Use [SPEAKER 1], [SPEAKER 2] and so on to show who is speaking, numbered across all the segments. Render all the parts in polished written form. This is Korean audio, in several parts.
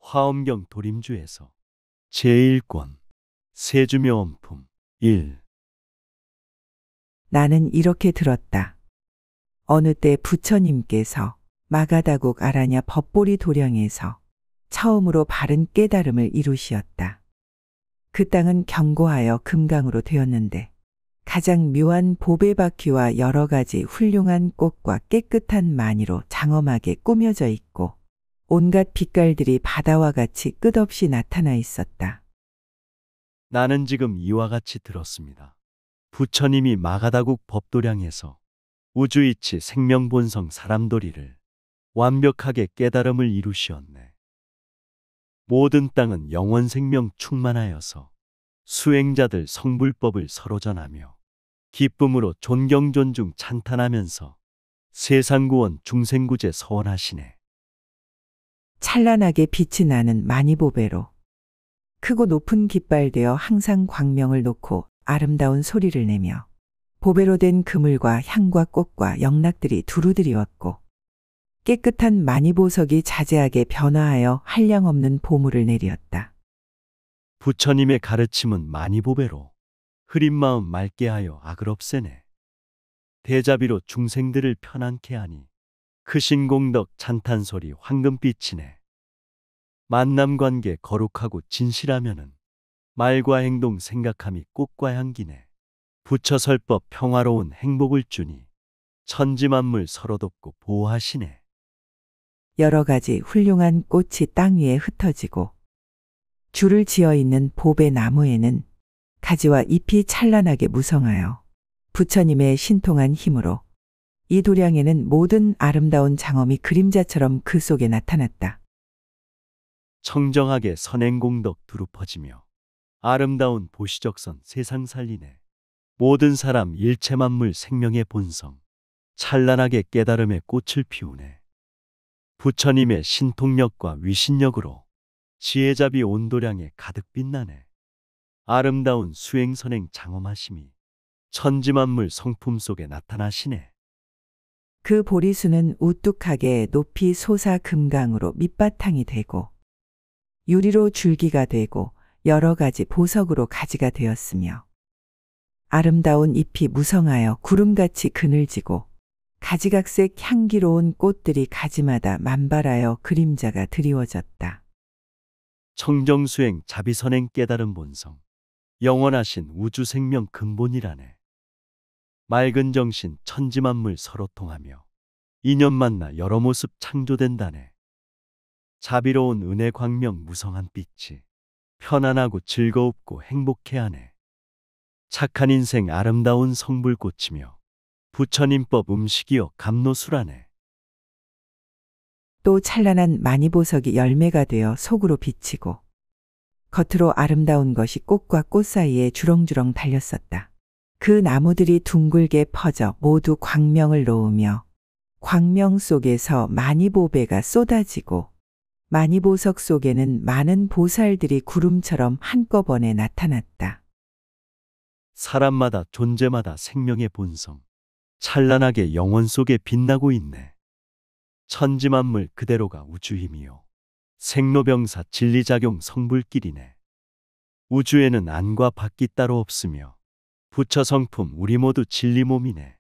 [SPEAKER 1] 화엄경 도림주에서 제1권 세주묘원품 1.
[SPEAKER 2] 나는 이렇게 들었다. 어느 때 부처님께서 마가다국 아라냐 법보리 도량에서 처음으로 바른 깨달음을 이루시었다. 그 땅은 견고하여 금강으로 되었는데 가장 묘한 보배바퀴와 여러 가지 훌륭한 꽃과 깨끗한 마니로 장엄하게 꾸며져 있고 온갖 빛깔들이 바다와 같이 끝없이 나타나 있었다.
[SPEAKER 1] 나는 지금 이와 같이 들었습니다. 부처님이 마가다국 법도량에서 우주이치 생명본성 사람도리를 완벽하게 깨달음을 이루시었네. 모든 땅은 영원생명 충만하여서 수행자들 성불법을 서로 전하며 기쁨으로 존경 존중 찬탄하면서 세상구원 중생구제 서원하시네.
[SPEAKER 2] 찬란하게 빛이 나는 마니보배로 크고 높은 깃발되어 항상 광명을 놓고 아름다운 소리를 내며 보배로 된 그물과 향과 꽃과 영락들이 두루들이었고 깨끗한 마니보석이 자재하게 변화하여 한량없는 보물을 내리었다.
[SPEAKER 1] 부처님의 가르침은 마니보배로 흐린 마음 맑게 하여 악을 없애네. 대자비로 중생들을 편안케 하니 크신 공덕 찬탄소리 황금빛이네. 만남관계 거룩하고 진실하면은 말과 행동 생각함이 꽃과 향기네. 부처설법 평화로운 행복을 주니 천지만물 서로 돕고 보호하시네.
[SPEAKER 2] 여러 가지 훌륭한 꽃이 땅 위에 흩어지고 줄을 지어 있는 보배 나무에는 가지와 잎이 찬란하게 무성하여 부처님의 신통한 힘으로 이 도량에는 모든 아름다운 장엄이 그림자처럼 그 속에 나타났다.
[SPEAKER 1] 청정하게 선행공덕 두루 퍼지며 아름다운 보시적선 세상 살리네. 모든 사람 일체 만물 생명의 본성 찬란하게 깨달음의 꽃을 피우네. 부처님의 신통력과 위신력으로 지혜자비 온도량에 가득 빛나네. 아름다운 수행선행 장엄하심이 천지만물 성품 속에 나타나시네.
[SPEAKER 2] 그 보리수는 우뚝하게 높이 솟아 금강으로 밑바탕이 되고 유리로 줄기가 되고 여러 가지 보석으로 가지가 되었으며 아름다운 잎이 무성하여 구름같이 그늘지고 가지각색 향기로운 꽃들이 가지마다 만발하여 그림자가 드리워졌다.
[SPEAKER 1] 청정수행 자비선행 깨달은 본성 영원하신 우주생명 근본이라네. 맑은 정신 천지만물 서로 통하며 인연 만나 여러 모습 창조된다네. 자비로운 은혜 광명 무성한 빛이 편안하고 즐거웁고 행복해하네. 착한 인생 아름다운 성불꽃이며 부처님법 음식이여 감노수라네.
[SPEAKER 2] 또 찬란한 마니보석이 열매가 되어 속으로 비치고 겉으로 아름다운 것이 꽃과 꽃 사이에 주렁주렁 달렸었다. 그 나무들이 둥글게 퍼져 모두 광명을 놓으며 광명 속에서 마니보배가 쏟아지고 마니보석 속에는 많은 보살들이 구름처럼 한꺼번에 나타났다.
[SPEAKER 1] 사람마다 존재마다 생명의 본성 찬란하게 영원 속에 빛나고 있네. 천지만물 그대로가 우주힘이요 생로병사 진리작용 성불길이네. 우주에는 안과 밖이 따로 없으며 부처 성품 우리 모두 진리 몸이네.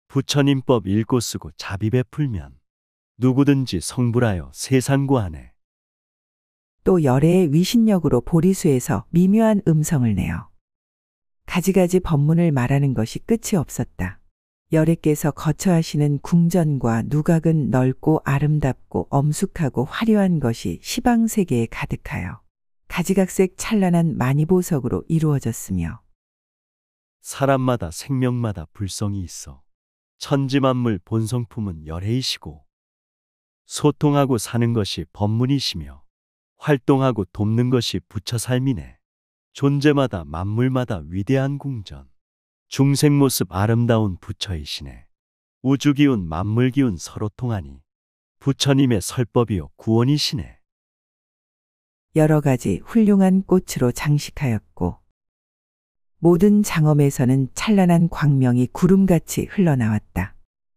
[SPEAKER 1] 부처님법 읽고 쓰고 자비 베풀면 누구든지 성불하여 세상 구하네.
[SPEAKER 2] 또 열애의 위신력으로 보리수에서 미묘한 음성을 내어 가지가지 법문을 말하는 것이 끝이 없었다. 열애께서 거처하시는 궁전과 누각은 넓고 아름답고 엄숙하고 화려한 것이 시방세계에 가득하여 가지각색 찬란한 마니보석으로 이루어졌으며
[SPEAKER 1] 사람마다 생명마다 불성이 있어 천지만물 본성품은 열애이시고 소통하고 사는 것이 법문이시며 활동하고 돕는 것이 부처 삶이네. 존재마다 만물마다 위대한 궁전 중생 모습 아름다운 부처이시네. 우주기운 만물기운 서로 통하니 부처님의 설법이요 구원이시네.
[SPEAKER 2] 여러 가지 훌륭한 꽃으로 장식하였고 모든 장엄에서는 찬란한 광명이 구름같이 흘러나왔다.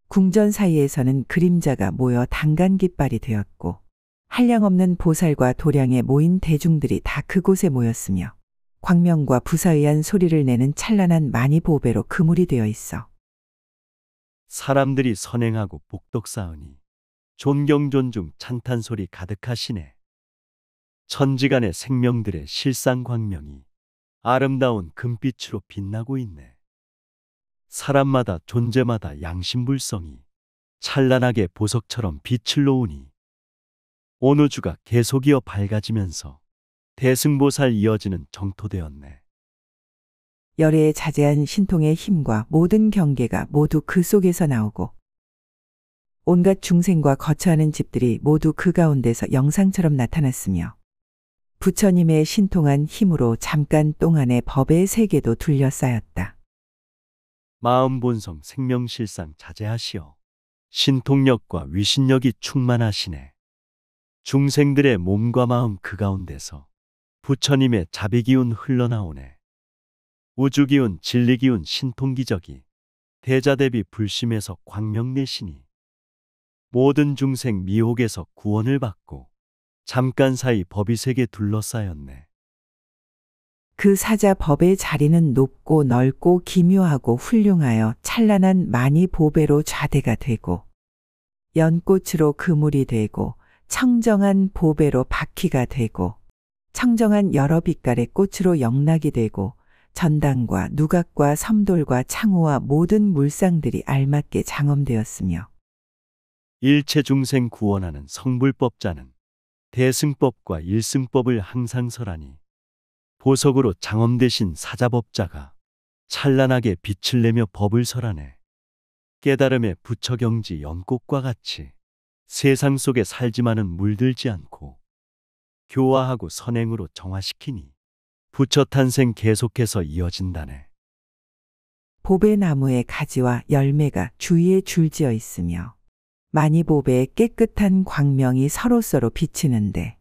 [SPEAKER 2] 궁전 사이에서는 그림자가 모여 단간깃발이 되었고 한량없는 보살과 도량에 모인 대중들이 다 그곳에 모였으며 광명과 부사의한 소리를 내는 찬란한 만이보배로 그물이 되어 있어
[SPEAKER 1] 사람들이 선행하고 복덕 쌓으니 존경 존중 찬탄 소리 가득하시네. 천지간의 생명들의 실상 광명이 아름다운 금빛으로 빛나고 있네. 사람마다 존재마다 양심불성이 찬란하게 보석처럼 빛을 놓으니 온 우주가 계속이어 밝아지면서 대승보살 이어지는 정토되었네.
[SPEAKER 2] 열애의 자제한 신통의 힘과 모든 경계가 모두 그 속에서 나오고 온갖 중생과 거처하는 집들이 모두 그 가운데서 영상처럼 나타났으며 부처님의 신통한 힘으로 잠깐 동안의 법의 세계도 둘러싸였다.
[SPEAKER 1] 마음 본성 생명실상 자제하시어 신통력과 위신력이 충만하시네. 중생들의 몸과 마음 그 가운데서 부처님의 자비기운 흘러나오네. 우주기운 진리기운 신통기적이 대자대비 불심에서 광명내시니 모든 중생 미혹에서 구원을 받고 잠깐 사이 법의세계 둘러싸였네.
[SPEAKER 2] 그 사자 법의 자리는 높고 넓고 기묘하고 훌륭하여 찬란한 만이보배로 좌대가 되고 연꽃으로 그물이 되고 청정한 보배로 바퀴가 되고 청정한 여러 빛깔의 꽃으로 영락이 되고 전당과 누각과 섬돌과 창호와 모든 물상들이 알맞게 장엄되었으며
[SPEAKER 1] 일체 중생 구원하는 성불법자는 대승법과 일승법을 항상 설하니 보석으로 장엄되신 사자법자가 찬란하게 빛을 내며 법을 설하네. 깨달음의 부처경지 연꽃과 같이 세상 속에 살지만은 물들지 않고 교화하고 선행으로 정화시키니 부처 탄생 계속해서 이어진다네.
[SPEAKER 2] 보배나무의 가지와 열매가 주위에 줄지어 있으며 만이보배의 깨끗한 광명이 서로서로 비치는데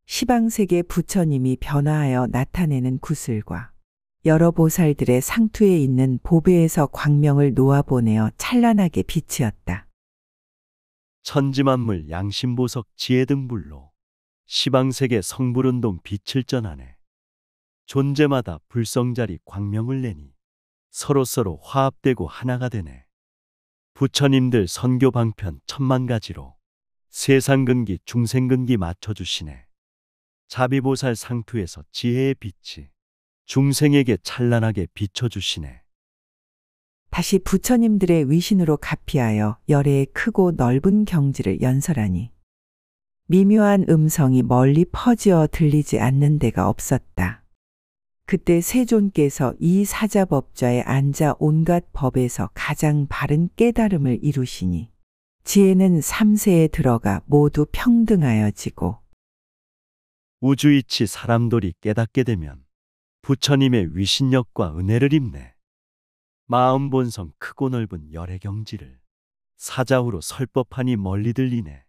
[SPEAKER 2] 시방세계 부처님이 변화하여 나타내는 구슬과 여러 보살들의 상투에 있는 보배에서 광명을 놓아보내어 찬란하게 빛이었다.
[SPEAKER 1] 천지만물 양심보석 지혜등불로 시방세계 성불운동 빛을 전하네. 존재마다 불성자리 광명을 내니 서로서로 화합되고 하나가 되네. 부처님들 선교 방편 천만 가지로 세상 근기 중생 근기 맞춰주시네. 자비보살 상투에서 지혜의 빛이 중생에게 찬란하게 비춰주시네.
[SPEAKER 2] 다시 부처님들의 위신으로 가피하여 열애의 크고 넓은 경지를 연설하니 미묘한 음성이 멀리 퍼지어 들리지 않는 데가 없었다. 그때 세존께서 이 사자법좌에 앉아 온갖 법에서 가장 바른 깨달음을 이루시니 지혜는 삼세에 들어가 모두 평등하여지고
[SPEAKER 1] 우주이치 사람돌이 깨닫게 되면 부처님의 위신력과 은혜를 입네. 마음 본성 크고 넓은 열의 경지를 사자후로 설법하니 멀리 들리네.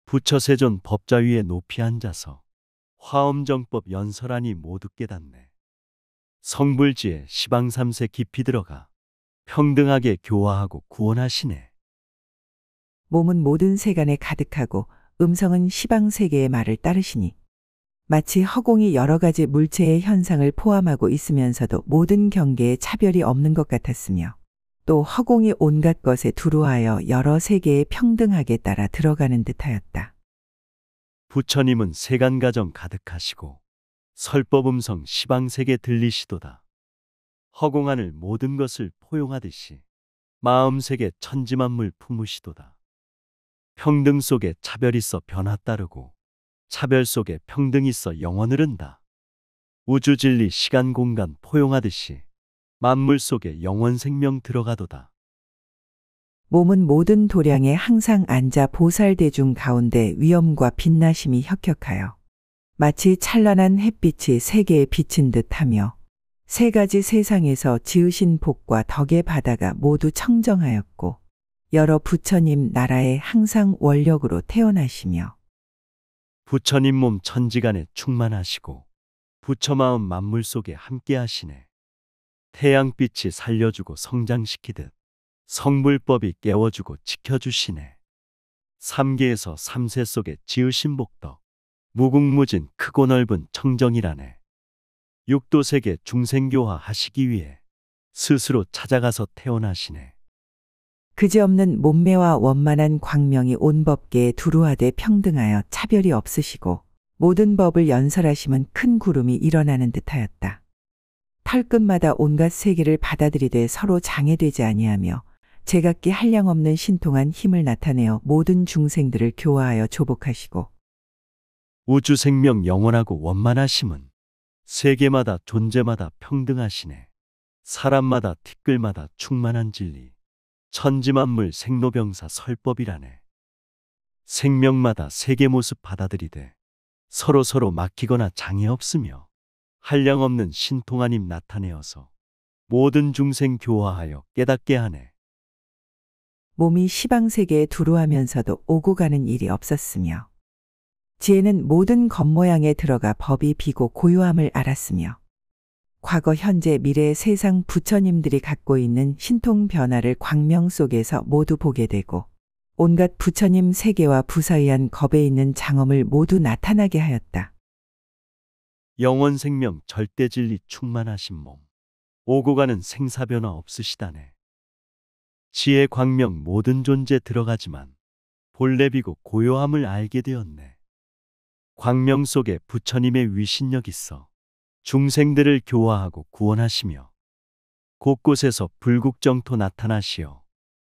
[SPEAKER 1] 부처 세존 법좌 위에 높이 앉아서 화엄정법 연설하니 모두 깨닫네. 성불지에 시방삼세 깊이 들어가 평등하게 교화하고 구원하시네.
[SPEAKER 2] 몸은 모든 세간에 가득하고 음성은 시방세계의 말을 따르시니 마치 허공이 여러 가지 물체의 현상을 포함하고 있으면서도 모든 경계에 차별이 없는 것 같았으며 또 허공이 온갖 것에 두루하여 여러 세계에 평등하게 따라 들어가는 듯하였다.
[SPEAKER 1] 부처님은 세간가정 가득하시고 설법음성 시방세계 들리시도다. 허공하늘 모든 것을 포용하듯이 마음세계 천지만물 품으시도다. 평등 속에 차별 있어 변화 따르고 차별 속에 평등 있어 영원을 은다. 우주진리 시간공간 포용하듯이 만물 속에 영원 생명 들어가도다.
[SPEAKER 2] 몸은 모든 도량에 항상 앉아 보살대중 가운데 위엄과 빛나심이 혁혁하여 마치 찬란한 햇빛이 세계에 비친 듯하며 세 가지 세상에서 지으신 복과 덕의 바다가 모두 청정하였고 여러 부처님 나라에 항상 원력으로 태어나시며
[SPEAKER 1] 부처님 몸 천지간에 충만하시고 부처 마음 만물 속에 함께 하시네. 태양빛이 살려주고 성장시키듯 성불법이 깨워주고 지켜주시네. 삼계에서 삼세 속에 지으신 복덕. 무궁무진 크고 넓은 청정이라네. 육도세계 중생교화 하시기 위해 스스로 찾아가서 태어나시네.
[SPEAKER 2] 그지없는 몸매와 원만한 광명이 온 법계에 두루하되 평등하여 차별이 없으시고 모든 법을 연설하시면 큰 구름이 일어나는 듯하였다. 털끝마다 온갖 세계를 받아들이되 서로 장애되지 아니하며 제각기 한량없는 신통한 힘을 나타내어 모든 중생들을 교화하여 조복하시고
[SPEAKER 1] 우주 생명 영원하고 원만하심은 세계마다 존재마다 평등하시네. 사람마다 티끌마다 충만한 진리. 천지만물 생로병사 설법이라네. 생명마다 세계 모습 받아들이되 서로 막히거나 장애 없으며 한량없는 신통한 힘 나타내어서 모든 중생 교화하여 깨닫게 하네.
[SPEAKER 2] 몸이 시방세계에 두루하면서도 오고 가는 일이 없었으며 지혜는 모든 겉모양에 들어가 법이 비고 고요함을 알았으며 과거 현재 미래의 세상 부처님들이 갖고 있는 신통 변화를 광명 속에서 모두 보게 되고 온갖 부처님 세계와 부사의한 겁에 있는 장엄을 모두 나타나게 하였다.
[SPEAKER 1] 영원 생명 절대 진리 충만하신 몸. 오고 가는 생사 변화 없으시다네. 지혜 광명 모든 존재 들어가지만 본래 비고 고요함을 알게 되었네. 광명 속에 부처님의 위신력 있어 중생들을 교화하고 구원하시며 곳곳에서 불국정토 나타나시어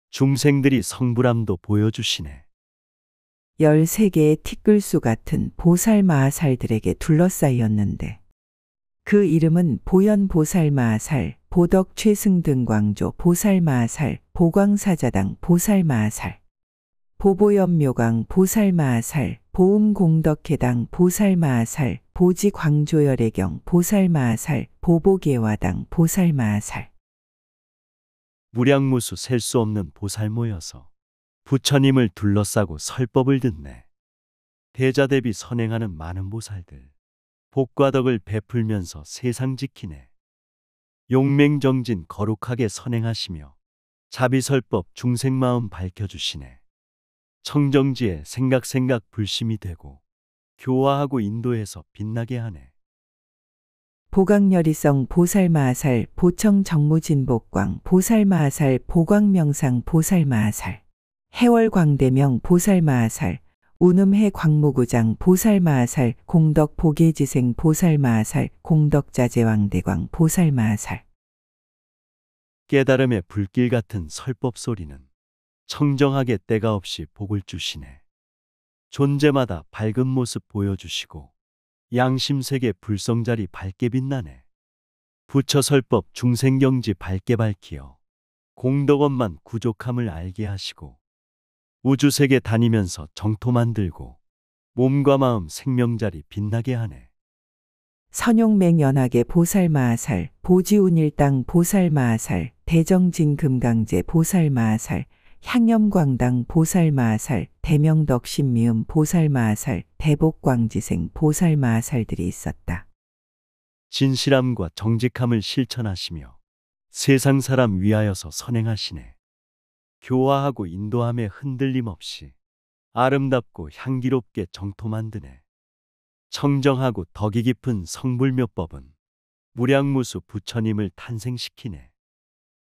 [SPEAKER 1] 중생들이 성불함도 보여주시네.
[SPEAKER 2] 13개의 티끌수 같은 보살마하살들에게 둘러싸였는데 그 이름은 보현보살마하살, 보덕최승등광조 보살마하살, 보광사자당 보살마하살, 보보연묘강 보살마하살, 보음공덕회당 보살마하살, 보지광조열애경 보살마하살, 보보계화당 보살마하살.
[SPEAKER 1] 무량무수 셀 수 없는 보살 모여서 부처님을 둘러싸고 설법을 듣네. 대자대비 선행하는 많은 보살들. 복과 덕을 베풀면서 세상 지키네. 용맹정진 거룩하게 선행하시며 자비설법 중생마음 밝혀주시네. 청정지에 생각 불심이 되고 교화하고 인도해서 빛나게 하네.
[SPEAKER 2] 보강열이성 보살마하살, 보청정무진복광 보살마하살, 보광명상 보살마하살, 해월광대명 보살마하살, 운음해 광무구장 보살마하살, 공덕보계지생 보살마하살, 공덕자재왕대광 보살마하살.
[SPEAKER 1] 깨달음의 불길 같은 설법 소리는 청정하게 때가 없이 복을 주시네. 존재마다 밝은 모습 보여주시고 양심세계 불성자리 밝게 빛나네. 부처설법 중생경지 밝게 밝히어 공덕원만 구족함을 알게 하시고 우주세계 다니면서 정토 만들고 몸과 마음 생명자리 빛나게 하네.
[SPEAKER 2] 선용맹연하게 보살마하살, 보지운일당 보살마하살, 대정진금강제 보살마하살, 향염광당 보살마하살, 대명덕신미음 보살마하살, 대복광지생 보살마하살들이 있었다.
[SPEAKER 1] 진실함과 정직함을 실천하시며 세상 사람 위하여서 선행하시네. 교화하고 인도함에 흔들림 없이 아름답고 향기롭게 정토 만드네. 청정하고 덕이 깊은 성불묘법은 무량무수 부처님을 탄생시키네.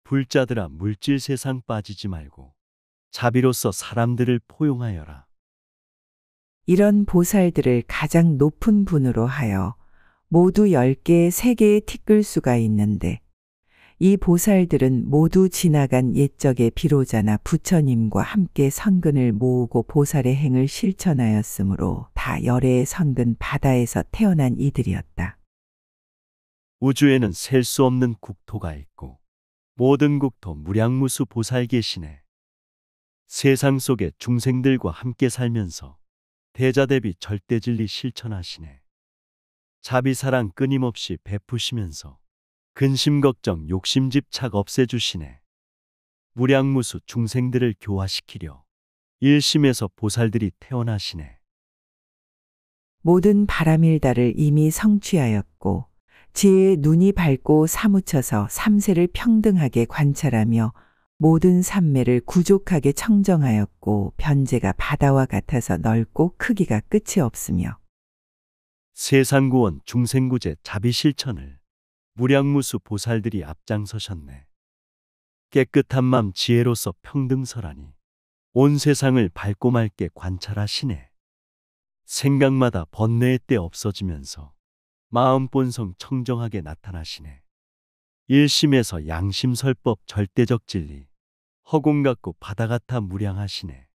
[SPEAKER 1] 불자들아 물질 세상 빠지지 말고 자비로서 사람들을 포용하여라.
[SPEAKER 2] 이런 보살들을 가장 높은 분으로 하여 모두 10개의 세계의 티끌수가 있는데 이 보살들은 모두 지나간 옛적의 비로자나 부처님과 함께 선근을 모으고 보살의 행을 실천하였으므로 다 열애의 선근 바다에서 태어난 이들이었다.
[SPEAKER 1] 우주에는 셀 수 없는 국토가 있고 모든 국토 무량무수 보살 계시네. 세상 속에 중생들과 함께 살면서 대자대비 절대진리 실천하시네. 자비사랑 끊임없이 베푸시면서 근심 걱정 욕심 집착 없애주시네. 무량무수 중생들을 교화시키려 일심에서 보살들이 태어나시네.
[SPEAKER 2] 모든 바람일다를 이미 성취하였고 지혜의 눈이 밝고 사무쳐서 삼세를 평등하게 관찰하며 모든 산매를 구족하게 청정하였고 변제가 바다와 같아서 넓고 크기가 끝이 없으며
[SPEAKER 1] 세상구원 중생구제 자비실천을 무량무수 보살들이 앞장서셨네. 깨끗한 맘 지혜로서 평등설하니 온 세상을 밝고 맑게 관찰하시네. 생각마다 번뇌의 때 없어지면서 마음 본성 청정하게 나타나시네. 일심에서 양심설법 절대적 진리 허공 같고 바다 같아 무량하시네.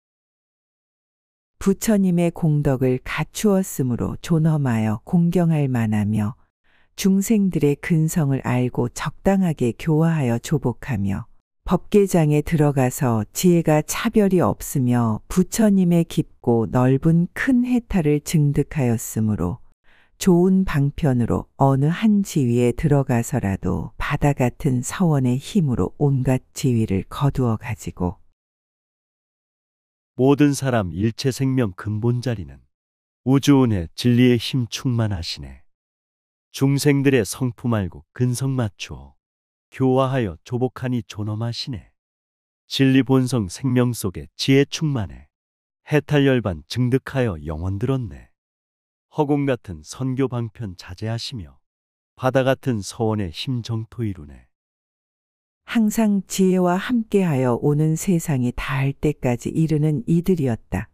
[SPEAKER 2] 부처님의 공덕을 갖추었으므로 존엄하여 공경할 만하며 중생들의 근성을 알고 적당하게 교화하여 조복하며 법계장에 들어가서 지혜가 차별이 없으며 부처님의 깊고 넓은 큰 해탈을 증득하였으므로 좋은 방편으로 어느 한 지위에 들어가서라도 바다 같은 서원의 힘으로 온갖 지위를 거두어 가지고
[SPEAKER 1] 모든 사람 일체 생명 근본 자리는 우주운의 진리의 힘 충만하시네. 중생들의 성품 알고 근성 맞추어 교화하여 조복하니 존엄하시네. 진리 본성 생명 속에 지혜 충만해 해탈열반 증득하여 영원 들었네. 허공 같은 선교 방편 자제하시며 바다 같은 서원의 힘 정토 이루네.
[SPEAKER 2] 항상 지혜와 함께하여 오는 세상이 다할 때까지 이르는 이들이었다.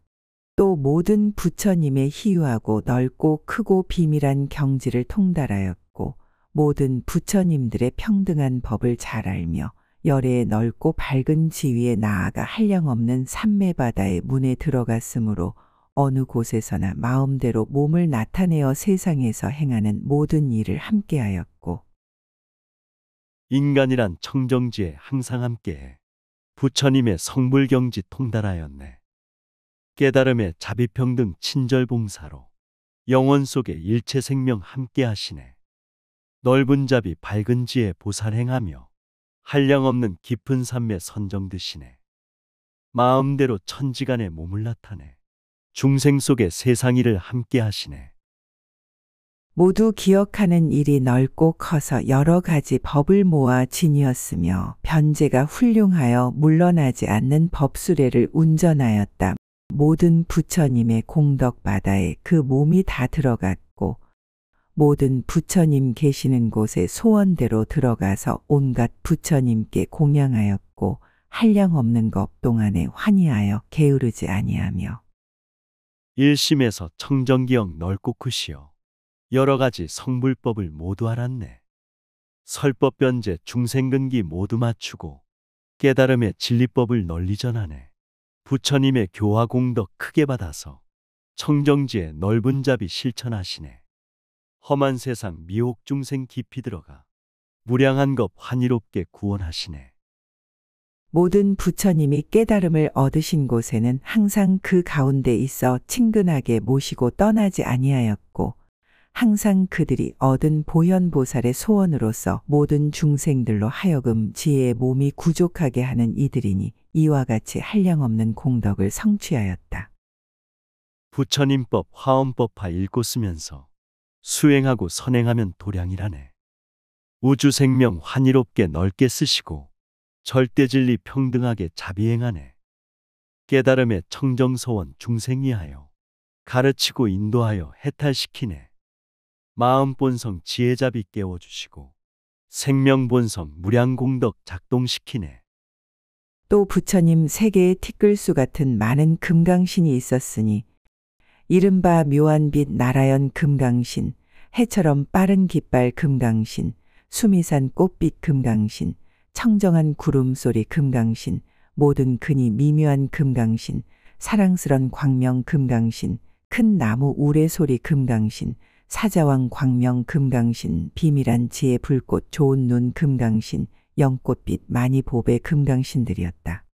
[SPEAKER 2] 또 모든 부처님의 희유하고 넓고 크고 비밀한 경지를 통달하였고 모든 부처님들의 평등한 법을 잘 알며 열의 넓고 밝은 지위에 나아가 한량없는 삼매바다의 문에 들어갔으므로 어느 곳에서나 마음대로 몸을 나타내어 세상에서 행하는 모든 일을 함께하였고
[SPEAKER 1] 인간이란 청정지에 항상 함께해 부처님의 성불경지 통달하였네. 깨달음의 자비평등 친절봉사로 영원 속에 일체 생명 함께하시네. 넓은 자비 밝은 지혜 보살행하며 한량없는 깊은 산매 선정 드시네. 마음대로 천지간에 몸을 나타내 중생 속에 세상 일을 함께하시네.
[SPEAKER 2] 모두 기억하는 일이 넓고 커서 여러 가지 법을 모아 지니었으며 변제가 훌륭하여 물러나지 않는 법수레를 운전하였다. 모든 부처님의 공덕 바다에 그 몸이 다 들어갔고 모든 부처님 계시는 곳에 소원대로 들어가서 온갖 부처님께 공양하였고 한량없는 것 동안에 환희하여 게으르지 아니하며
[SPEAKER 1] 일심에서 청정기억 넓고 크시어 여러 가지 성불법을 모두 알았네. 설법 변제 중생근기 모두 맞추고 깨달음의 진리법을 널리 전하네. 부처님의 교화 공덕 크게 받아서 청정지에 넓은 자비 실천하시네. 험한 세상 미혹 중생 깊이 들어가 무량한 것 환희롭게 구원하시네.
[SPEAKER 2] 모든 부처님이 깨달음을 얻으신 곳에는 항상 그 가운데 있어 친근하게 모시고 떠나지 아니하였고 항상 그들이 얻은 보현보살의 소원으로서 모든 중생들로 하여금 지혜의 몸이 구족하게 하는 이들이니 이와 같이 한량없는 공덕을 성취하였다.
[SPEAKER 1] 부처님법 화엄법화 읽고 쓰면서 수행하고 선행하면 도량이라네. 우주생명 환희롭게 넓게 쓰시고 절대진리 평등하게 자비행하네. 깨달음의 청정서원 중생이하여 가르치고 인도하여 해탈시키네. 마음본성 지혜자비 깨워주시고 생명본성 무량공덕 작동시키네.
[SPEAKER 2] 또 부처님 세계의 티끌수 같은 많은 금강신이 있었으니 이른바 묘한빛 나라연 금강신, 해처럼 빠른 깃발 금강신, 수미산 꽃빛 금강신, 청정한 구름소리 금강신, 모든 근이 미묘한 금강신, 사랑스런 광명 금강신, 큰 나무 우레소리 금강신, 사자왕 광명 금강신, 비밀한 지혜 불꽃 좋은 눈 금강신, 영꽃빛 많이 보배 금강신들이었다.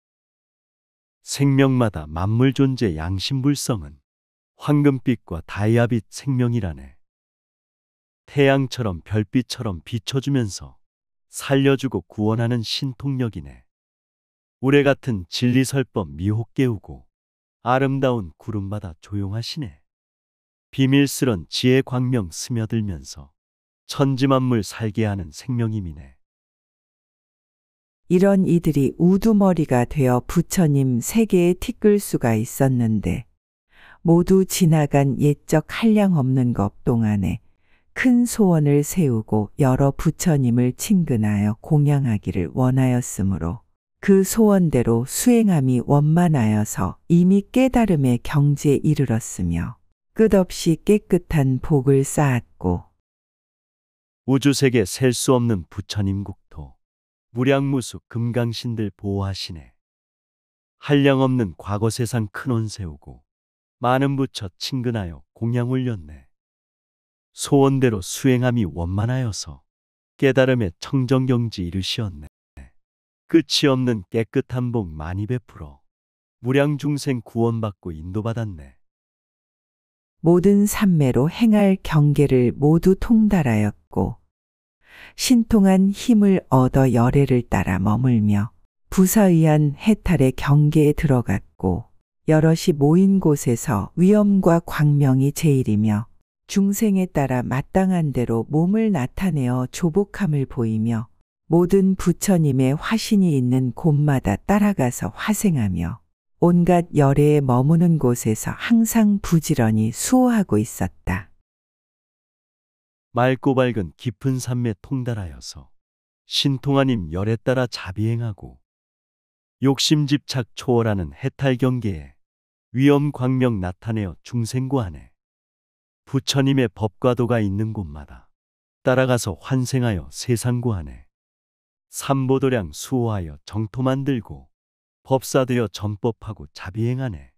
[SPEAKER 1] 생명마다 만물 존재 양심불성은 황금빛과 다이아빛 생명이라네. 태양처럼 별빛처럼 비춰주면서 살려주고 구원하는 신통력이네. 우레 같은 진리설법 미혹 깨우고 아름다운 구름바다 조용하시네. 비밀스런 지혜 광명 스며들면서 천지만물 살게 하는 생명임이네.
[SPEAKER 2] 이런 이들이 우두머리가 되어 부처님 세계에 티끌 수가 있었는데 모두 지나간 옛적 한량없는 것 동안에 큰 소원을 세우고 여러 부처님을 친근하여 공양하기를 원하였으므로 그 소원대로 수행함이 원만하여서 이미 깨달음의 경지에 이르렀으며 끝없이 깨끗한 복을 쌓았고
[SPEAKER 1] 우주세계 셀 수 없는 부처님 국토 무량무수 금강신들 보호하시네. 한량없는 과거 세상 큰원 세우고 많은 부처 친근하여 공양 올렸네. 소원대로 수행함이 원만하여서 깨달음의 청정경지 이르시었네. 끝이 없는 깨끗한 복 많이 베풀어 무량중생 구원받고 인도받았네.
[SPEAKER 2] 모든 삼매로 행할 경계를 모두 통달하였고 신통한 힘을 얻어 열애를 따라 머물며 부사의한 해탈의 경계에 들어갔고 여럿이 모인 곳에서 위엄과 광명이 제일이며 중생에 따라 마땅한 대로 몸을 나타내어 조복함을 보이며 모든 부처님의 화신이 있는 곳마다 따라가서 화생하며 온갖 열애에 머무는 곳에서 항상 부지런히 수호하고 있었다.
[SPEAKER 1] 맑고 밝은 깊은 산매 통달하여서 신통하님 열에 따라 자비행하고 욕심집착 초월하는 해탈 경계에 위엄 광명 나타내어 중생구하네. 부처님의 법과 도가 있는 곳마다 따라가서 환생하여 세상구하네. 삼보도량 수호하여 정토 만들고 법사되어 전법하고 자비행하네.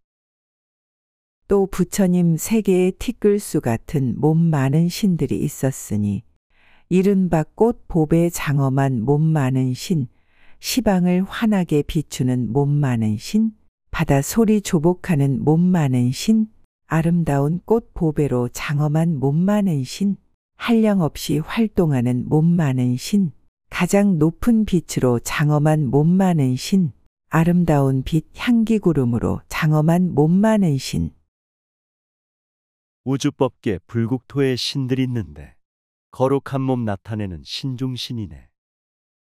[SPEAKER 2] 또 부처님 세계에 티끌수 같은 몸 많은 신들이 있었으니 이른바 꽃 보배 장엄한 몸 많은 신, 시방을 환하게 비추는 몸 많은 신, 바다 소리 조복하는 몸 많은 신, 아름다운 꽃 보배로 장엄한 몸 많은 신, 한량없이 활동하는 몸 많은 신, 가장 높은 빛으로 장엄한 몸 많은 신, 아름다운 빛 향기 구름으로 장엄한 몸 많은 신.
[SPEAKER 1] 우주법계 불국토에 신들이 있는데 거룩한 몸 나타내는 신중신이네.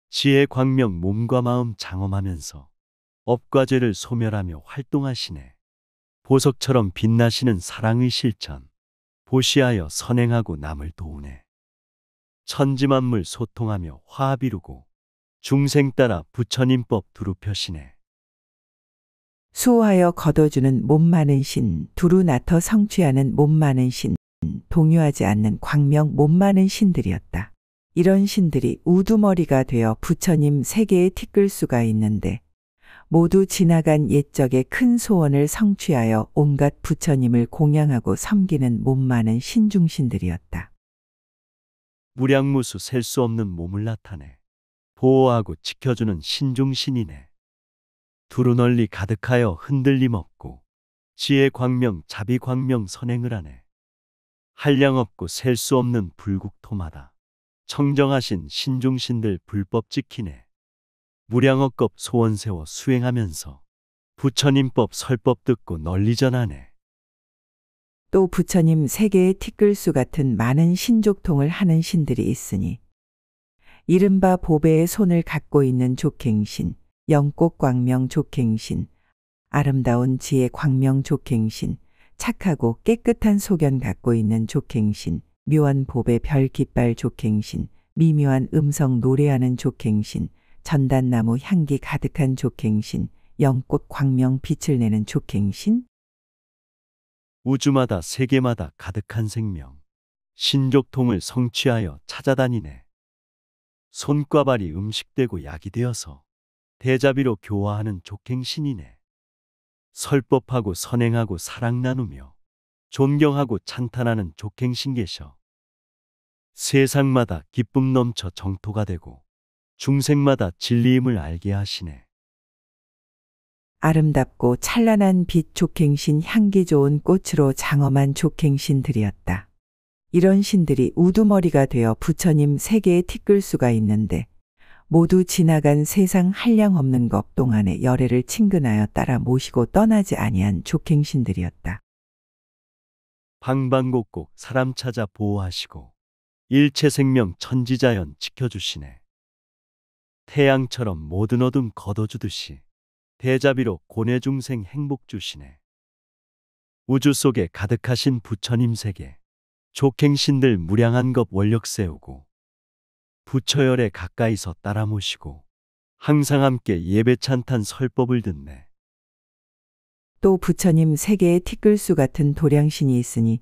[SPEAKER 1] 지혜 광명 몸과 마음 장엄하면서 업과 죄를 소멸하며 활동하시네. 보석처럼 빛나시는 사랑의 실천, 보시하여 선행하고 남을 도우네. 천지만물 소통하며 화합 이루고 중생 따라 부처님법 두루 펴시네.
[SPEAKER 2] 수호하여 거둬주는 몸 많은 신, 두루 나터 성취하는 몸 많은 신, 동요하지 않는 광명 몸 많은 신들이었다. 이런 신들이 우두머리가 되어 부처님 세계에 티끌 수가 있는데 모두 지나간 옛적의 큰 소원을 성취하여 온갖 부처님을 공양하고 섬기는 몸 많은 신중신들이었다.
[SPEAKER 1] 무량무수 셀 수 없는 몸을 나타내 보호하고 지켜주는 신중신이네. 두루 널리 가득하여 흔들림 없고 지혜 광명 자비 광명 선행을 하네. 한량 없고 셀 수 없는 불국토마다 청정하신 신중신들 불법 지키네. 무량억겁 소원 세워 수행하면서 부처님법 설법 듣고 널리 전하네.
[SPEAKER 2] 또 부처님 세계에 티끌수 같은 많은 신족통을 하는 신들이 있으니 이른바 보배의 손을 갖고 있는 족행신, 영꽃 광명 족행신, 아름다운 지혜 광명 족행신, 착하고 깨끗한 소견 갖고 있는 족행신, 묘한 보배 별 깃발 족행신, 미묘한 음성 노래하는 족행신, 전단나무 향기 가득한 족행신, 영꽃 광명 빛을 내는 족행신,
[SPEAKER 1] 우주마다 세계마다 가득한 생명 신족통을 성취하여 찾아다니네. 손과 발이 음식되고 약이 되어서 대자비로 교화하는 족행신이네. 설법하고 선행하고 사랑 나누며 존경하고 찬탄하는 족행신 계셔. 세상마다 기쁨 넘쳐 정토가 되고 중생마다 진리임을 알게 하시네.
[SPEAKER 2] 아름답고 찬란한 빛 족행신 향기 좋은 꽃으로 장엄한 족행신들이었다. 이런 신들이 우두머리가 되어 부처님 세계에 티끌 수가 있는데 모두 지나간 세상 한량 없는 것 동안에 열애를 친근하여 따라 모시고 떠나지 아니한 족행신들이었다.
[SPEAKER 1] 방방곡곡 사람 찾아 보호하시고 일체 생명 천지자연 지켜주시네. 태양처럼 모든 어둠 걷어주듯이 대자비로 고뇌중생 행복 주시네. 우주 속에 가득하신 부처님 세계, 족행신들 무량한 것 원력 세우고 부처열에 가까이서 따라 모시고 항상 함께 예배 찬탄 설법을 듣네.
[SPEAKER 2] 또 부처님 세계에 티끌수 같은 도량신이 있으니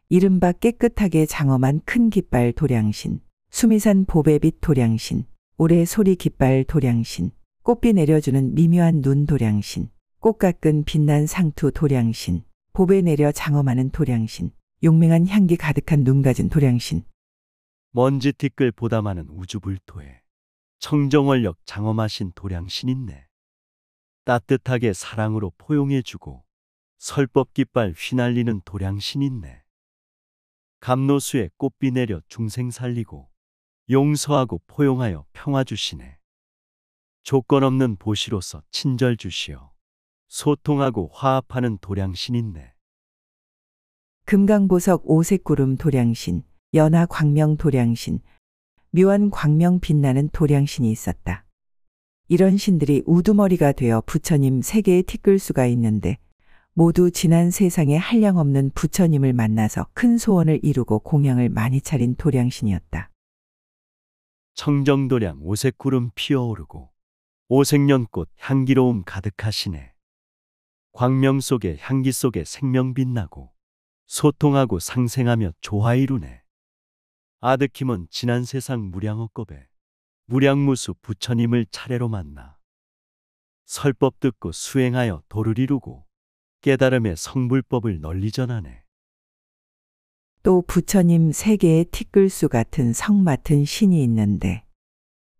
[SPEAKER 2] 이른바 깨끗하게 장엄한 큰 깃발 도량신, 수미산 보배빛 도량신, 올해 소리 깃발 도량신, 꽃비 내려주는 미묘한 눈 도량신, 꽃 깎은 빛난 상투 도량신, 보배 내려 장엄하는 도량신, 용맹한 향기 가득한 눈 가진 도량신.
[SPEAKER 1] 먼지 티끌 보다 많은 우주 불토에 청정원력 장엄하신 도량신 있네. 따뜻하게 사랑으로 포용해주고 설법 깃발 휘날리는 도량신 있네. 감노수에 꽃비 내려 중생 살리고 용서하고 포용하여 평화 주시네. 조건 없는 보시로서 친절 주시어 소통하고 화합하는 도량신 있네.
[SPEAKER 2] 금강보석 오색구름 도량신, 연하 광명 도량신, 묘한 광명 빛나는 도량신이 있었다. 이런 신들이 우두머리가 되어 부처님 세계에 티끌 수가 있는데 모두 지난 세상에 한량없는 부처님을 만나서 큰 소원을 이루고 공양을 많이 차린 도량신이었다.
[SPEAKER 1] 청정도량 오색구름 피어오르고 오색연꽃 향기로움 가득하시네. 광명 속에 향기 속에 생명 빛나고 소통하고 상생하며 조화 이루네. 아득힘은 지난 세상 무량업겁에 무량무수 부처님을 차례로 만나 설법 듣고 수행하여 도를 이루고 깨달음의 성불법을 널리 전하네.
[SPEAKER 2] 또 부처님 세계에 티끌수 같은 성 맡은 신이 있는데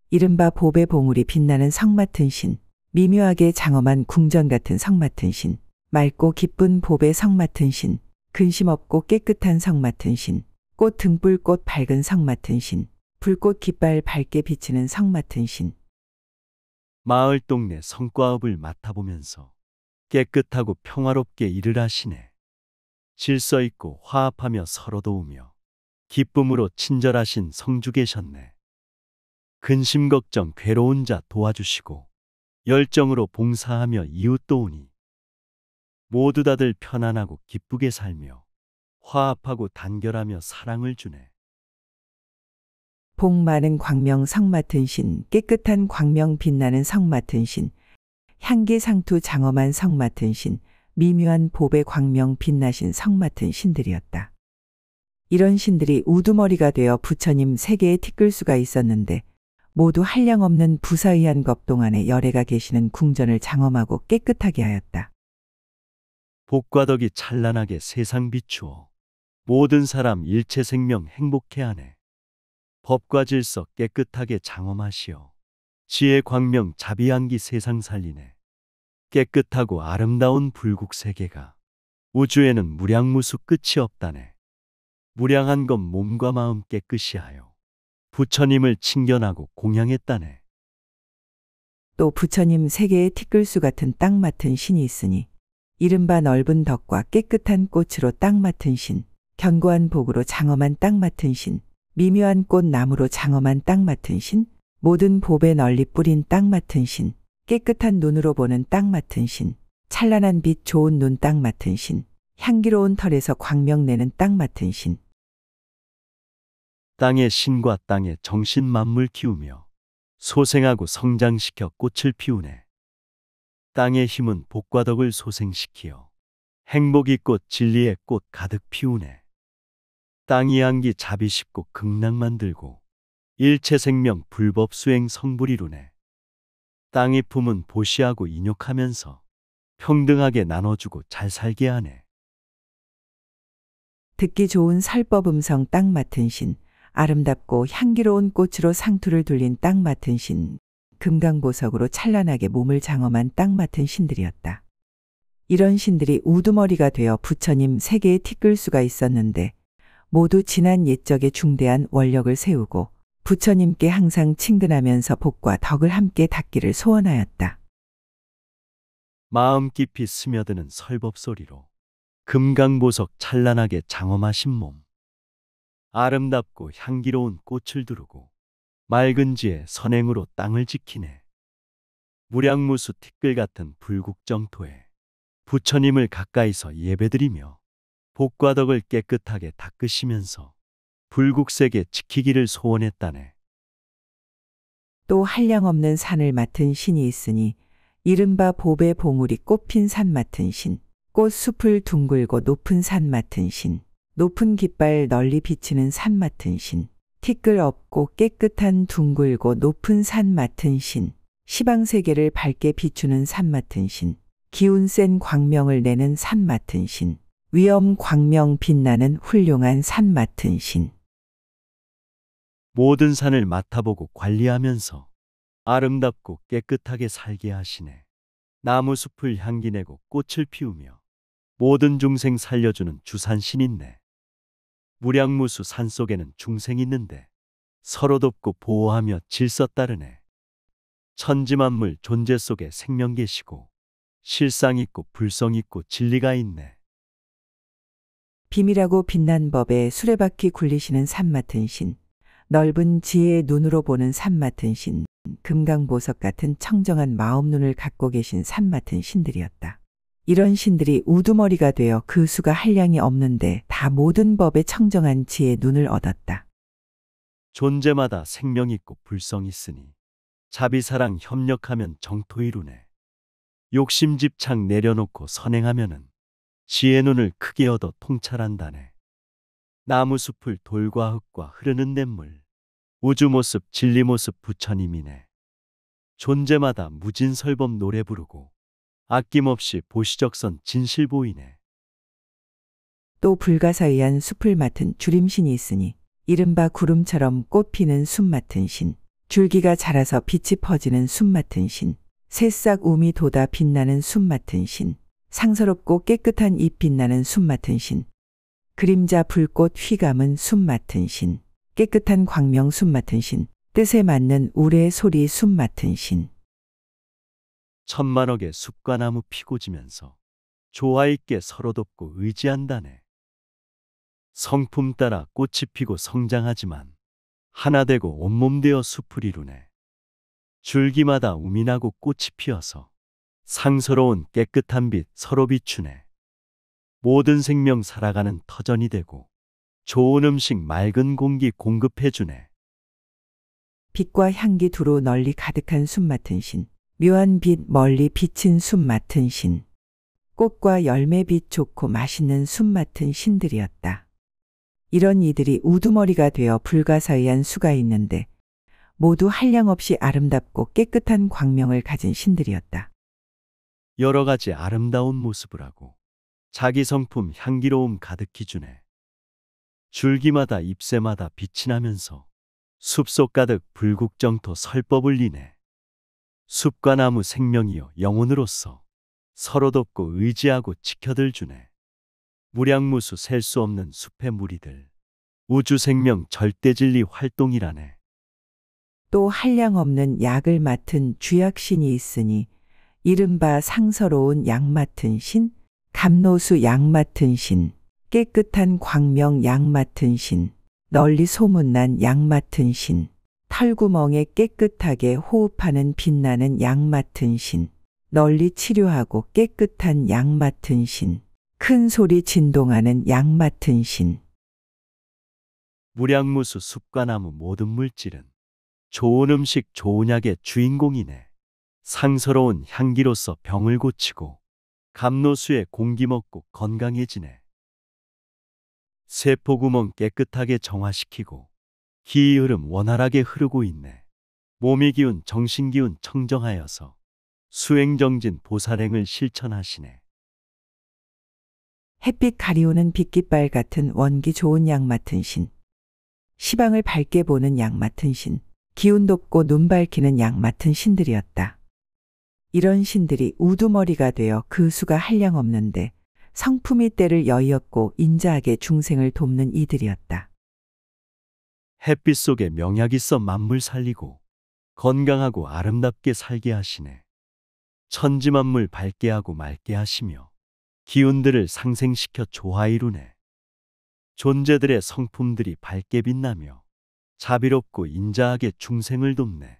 [SPEAKER 2] 이른바 보배 봉우리 빛나는 성 맡은 신, 미묘하게 장엄한 궁전 같은 성 맡은 신, 맑고 기쁜 보배 성 맡은 신, 근심 없고 깨끗한 성 맡은 신, 꽃 등불꽃 밝은 성 맡은 신, 불꽃 깃발 밝게 비치는 성 맡은 신.
[SPEAKER 1] 마을 동네 성과업을 맡아보면서 깨끗하고 평화롭게 일을 하시네. 질서 있고 화합하며 서로 도우며 기쁨으로 친절하신 성주 계셨네. 근심 걱정 괴로운 자 도와주시고 열정으로 봉사하며 이웃 도우니 모두 다들 편안하고 기쁘게 살며 화합하고 단결하며 사랑을 주네.
[SPEAKER 2] 복 많은 광명 성 맡은 신, 깨끗한 광명 빛나는 성 맡은 신, 향기 상투 장엄한 성 맡은 신, 미묘한 보배 광명 빛나신 성 맡은 신들이었다. 이런 신들이 우두머리가 되어 부처님 세계에 티끌 수가 있었는데 모두 한량없는 부사의한 겁 동안에 열애가 계시는 궁전을 장엄하고 깨끗하게 하였다.
[SPEAKER 1] 복과 덕이 찬란하게 세상 비추어 모든 사람 일체 생명 행복해 하네. 법과 질서 깨끗하게 장엄하시어 지혜 광명 자비향기 세상 살리네. 깨끗하고 아름다운 불국 세계가 우주에는 무량무수 끝이 없다네. 무량한 것 몸과 마음 깨끗이 하여 부처님을 친견하고 공양했다네.
[SPEAKER 2] 또 부처님 세계에 티끌수 같은 땅 맡은 신이 있으니 이른바 넓은 덕과 깨끗한 꽃으로 땅 맡은 신, 견고한 복으로 장엄한 땅 맡은 신, 미묘한 꽃 나무로 장엄한 땅 맡은 신, 모든 보배 널리 뿌린 땅 맡은 신, 깨끗한 눈으로 보는 땅 맡은 신, 찬란한 빛 좋은 눈 땅 맡은 신, 향기로운 털에서 광명 내는 땅 맡은 신.
[SPEAKER 1] 땅의 신과 땅의 정신 만물 키우며 소생하고 성장시켜 꽃을 피우네. 땅의 힘은 복과 덕을 소생시키어 행복의 꽃 진리의 꽃 가득 피우네. 땅이 향기 자비 씹고 극락 만들고 일체 생명 불법 수행 성불 이루네. 땅의 품은 보시하고 인욕하면서 평등하게 나눠주고 잘 살게 하네.
[SPEAKER 2] 듣기 좋은 설법 음성 땅 맡은 신, 아름답고 향기로운 꽃으로 상투를 둘린 땅 맡은 신, 금강보석으로 찬란하게 몸을 장엄한 땅 맡은 신들이었다. 이런 신들이 우두머리가 되어 부처님 세계에 티끌 수가 있었는데 모두 지난 옛적에 중대한 원력을 세우고 부처님께 항상 친근하면서 복과 덕을 함께 닦기를 소원하였다.
[SPEAKER 1] 마음 깊이 스며드는 설법 소리로 금강보석 찬란하게 장엄하신 몸, 아름답고 향기로운 꽃을 두르고 맑은 지에 선행으로 땅을 지키네. 무량무수 티끌 같은 불국정토에 부처님을 가까이서 예배드리며 복과 덕을 깨끗하게 닦으시면서 불국세계 지키기를 소원했다네.
[SPEAKER 2] 또 한량없는 산을 맡은 신이 있으니 이른바 보배 봉우리 꽃핀 산 맡은 신, 꽃숲을 둥글고 높은 산 맡은 신, 높은 깃발 널리 비치는 산 맡은 신, 티끌 없고 깨끗한 둥글고 높은 산 맡은 신, 시방세계를 밝게 비추는 산 맡은 신, 기운 센 광명을 내는 산 맡은 신, 위엄 광명 빛나는 훌륭한 산 맡은 신.
[SPEAKER 1] 모든 산을 맡아보고 관리하면서 아름답고 깨끗하게 살게 하시네. 나무숲을 향기 내고 꽃을 피우며 모든 중생 살려주는 주산신인네. 무량무수 산속에는 중생이 있는데 서로 돕고 보호하며 질서 따르네. 천지만물 존재 속에 생명 계시고 실상 있고 불성 있고 진리가 있네.
[SPEAKER 2] 비밀하고 빛난 법에 수레바퀴 굴리시는 산 맡은 신, 넓은 지혜의 눈으로 보는 산 맡은 신, 금강보석 같은 청정한 마음 눈을 갖고 계신 산 맡은 신들이었다. 이런 신들이 우두머리가 되어 그 수가 한량이 없는데 다 모든 법에 청정한 지혜의 눈을 얻었다.
[SPEAKER 1] 존재마다 생명 있고 불성 있으니 자비사랑 협력하면 정토 이루네. 욕심 집착 내려놓고 선행하면은 지혜 눈을 크게 얻어 통찰한다네. 나무숲을 돌과 흙과 흐르는 냇물, 우주 모습 진리 모습 부처님이네. 존재마다 무진설법 노래 부르고 아낌없이 보시적선 진실 보이네.
[SPEAKER 2] 또 불가사의한 숲을 맡은 주림신이 있으니 이른바 구름처럼 꽃 피는 숲 맡은 신, 줄기가 자라서 빛이 퍼지는 숲 맡은 신, 새싹 움이 돋아 빛나는 숲 맡은 신, 상서롭고 깨끗한 잎 빛나는 숲 맡은 신, 그림자 불꽃 휘감은 숲 맡은 신, 깨끗한 광명 숲 맡은 신, 뜻에 맞는 우레 소리 숲 맡은 신.
[SPEAKER 1] 천만억의 숲과 나무 피고 지면서 조화 있게 서로 돕고 의지한다네. 성품 따라 꽃이 피고 성장하지만 하나 되고 온몸 되어 숲을 이루네. 줄기마다 우미 나고 꽃이 피어서 상서로운 깨끗한 빛 서로 비추네. 모든 생명 살아가는 터전이 되고 좋은 음식 맑은 공기 공급해주네.
[SPEAKER 2] 빛과 향기 두루 널리 가득한 숲 맡은 신, 묘한 빛 멀리 비친 숲 맡은 신, 꽃과 열매 빛 좋고 맛있는 숲 맡은 신들이었다. 이런 이들이 우두머리가 되어 불가사의한 수가 있는데 모두 한량없이 아름답고 깨끗한 광명을 가진 신들이었다.
[SPEAKER 1] 여러 가지 아름다운 모습을 하고 자기 성품 향기로움 가득히 주네. 줄기마다 잎새마다 빛이 나면서 숲속 가득 불국정토 설법을 이네. 숲과 나무 생명이여 영혼으로서 서로 돕고 의지하고 지켜들 주네. 무량무수 셀 수 없는 숲의 무리들, 우주생명 절대진리 활동이라네.
[SPEAKER 2] 또 한량없는 약을 맡은 쥐약신이 있으니 이른바 상서로운 약 맡은 신, 감노수 약 맡은 신, 깨끗한 광명 약 맡은 신, 널리 소문난 약 맡은 신, 털구멍에 깨끗하게 호흡하는 빛나는 약 맡은 신, 널리 치료하고 깨끗한 약 맡은 신, 큰 소리 진동하는 약 맡은 신.
[SPEAKER 1] 무량무수 숲과 나무 모든 물질은 좋은 음식 좋은 약의 주인공이네. 상서로운 향기로서 병을 고치고 감노수에 공기 먹고 건강해지네. 세포구멍 깨끗하게 정화시키고 기의 흐름 원활하게 흐르고 있네. 몸의 기운 정신기운 청정하여서 수행정진 보살행을 실천하시네.
[SPEAKER 2] 햇빛 가리우는 빛깃발 같은 원기 좋은 약 맡은 신, 시방을 밝게 보는 약 맡은 신, 기운 돋고 눈 밝히는 약 맡은 신들이었다. 이런 신들이 우두머리가 되어 그 수가 한량없는데 성품이 때를 여의었고 인자하게 중생을 돕는 이들이었다.
[SPEAKER 1] 햇빛 속에 명약 있어 만물 살리고 건강하고 아름답게 살게 하시네. 천지만물 밝게 하고 맑게 하시며 기운들을 상생시켜 조화 이루네. 존재들의 성품들이 밝게 빛나며 자비롭고 인자하게 중생을 돕네.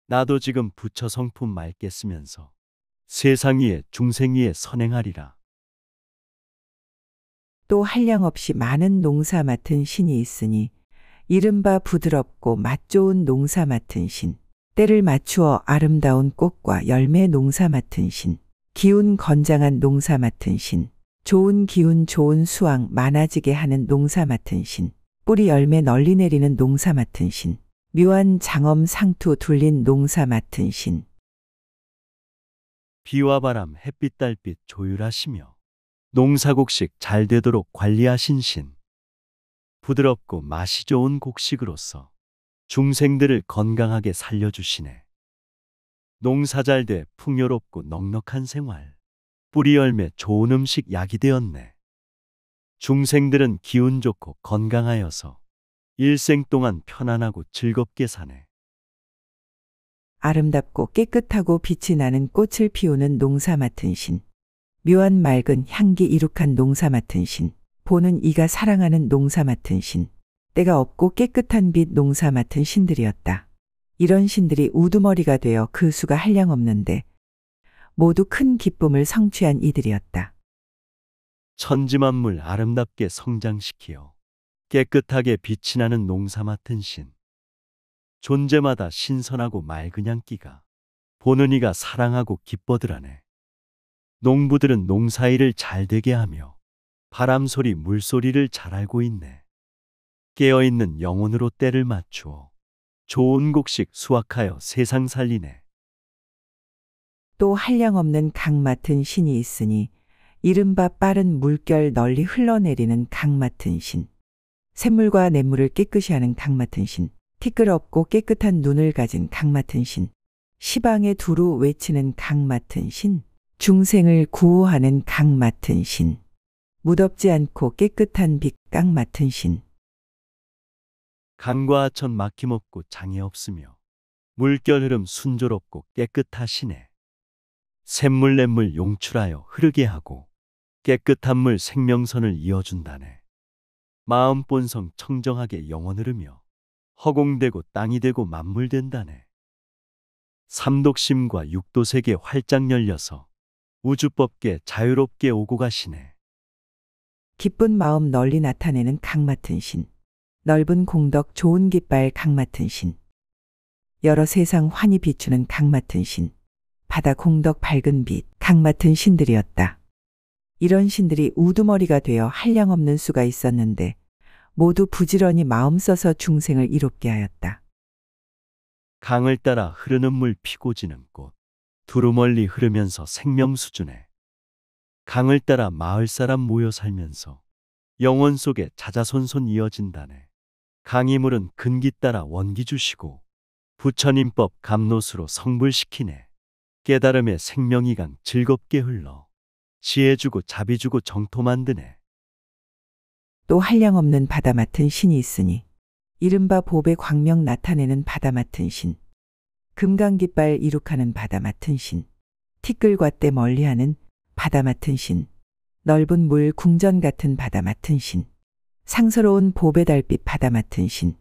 [SPEAKER 1] 나도 지금 부처 성품 맑게 쓰면서 세상 위에 중생 위에 선행하리라.
[SPEAKER 2] 또 한량없이 많은 농사 맡은 신이 있으니 이른바 부드럽고 맛 좋은 농사 맡은 신, 때를 맞추어 아름다운 꽃과 열매 농사 맡은 신, 기운 건장한 농사 맡은 신, 좋은 기운 좋은 수확 많아지게 하는 농사 맡은 신, 뿌리 열매 널리 내리는 농사 맡은 신, 묘한 장엄 상투 둘린 농사 맡은 신.
[SPEAKER 1] 비와 바람 햇빛 달빛 조율하시며 농사곡식 잘 되도록 관리하신 신. 부드럽고 맛이 좋은 곡식으로서 중생들을 건강하게 살려주시네. 농사 잘 돼 풍요롭고 넉넉한 생활, 뿌리 열매 좋은 음식 약이 되었네. 중생들은 기운 좋고 건강하여서 일생 동안 편안하고 즐겁게 사네.
[SPEAKER 2] 아름답고 깨끗하고 빛이 나는 꽃을 피우는 농사 맡은 신, 묘한 맑은 향기 이룩한 농사 맡은 신, 보는 이가 사랑하는 농사 맡은 신, 때가 없고 깨끗한 빛 농사 맡은 신들이었다. 이런 신들이 우두머리가 되어 그 수가 한량없는데 모두 큰 기쁨을 성취한 이들이었다.
[SPEAKER 1] 천지만물 아름답게 성장시키어 깨끗하게 빛이 나는 농사 맡은 신. 존재마다 신선하고 맑은 향기가 보는 이가 사랑하고 기뻐들하네. 농부들은 농사일을 잘 되게 하며 바람소리 물소리를 잘 알고 있네. 깨어있는 영혼으로 때를 맞추어 좋은 곡식 수확하여 세상 살리네.
[SPEAKER 2] 또 한량없는 강 맡은 신이 있으니 이른바 빠른 물결 널리 흘러내리는 강 맡은 신, 샘물과 냇물을 깨끗이 하는 강 맡은 신, 티끌없고 깨끗한 눈을 가진 강 맡은 신, 시방에 두루 외치는 강 맡은 신, 중생을 구호하는 강 맡은 신, 무덥지 않고 깨끗한 빛강 맡은 신.
[SPEAKER 1] 강과 하천 막힘없고 장애 없으며 물결 흐름 순조롭고 깨끗하시네. 샘물 냇물 용출하여 흐르게 하고 깨끗한 물 생명선을 이어준다네. 마음 본성 청정하게 영원 흐르며 허공되고 땅이 되고 만물된다네. 삼독심과 육도세계 활짝 열려서 우주법계 자유롭게 오고 가시네.
[SPEAKER 2] 기쁜 마음 널리 나타내는 강 맡은 신, 넓은 공덕 좋은 깃발 강 맡은 신, 여러 세상 환히 비추는 강 맡은 신, 바다 공덕 밝은 빛 강 맡은 신들이었다. 이런 신들이 우두머리가 되어 한량없는 수가 있었는데 모두 부지런히 마음 써서 중생을 이롭게 하였다.
[SPEAKER 1] 강을 따라 흐르는 물 피고 지는 꽃, 두루멀리 흐르면서 생명 수준에 강을 따라 마을 사람 모여 살면서 영혼 속에 자자손손 이어진다네. 강이 물은 근기 따라 원기 주시고 부처님법 감노수로 성불시키네. 깨달음의 생명이강 즐겁게 흘러 지혜 주고 자비 주고 정토 만드네.
[SPEAKER 2] 또 한량없는 바다 맡은 신이 있으니 이른바 보배 광명 나타내는 바다 맡은 신, 금강깃발 이룩하는 바다 맡은 신, 티끌과 때 멀리하는 바다 맡은 신, 넓은 물 궁전 같은 바다 맡은 신, 상서로운 보배 달빛 바다 맡은 신,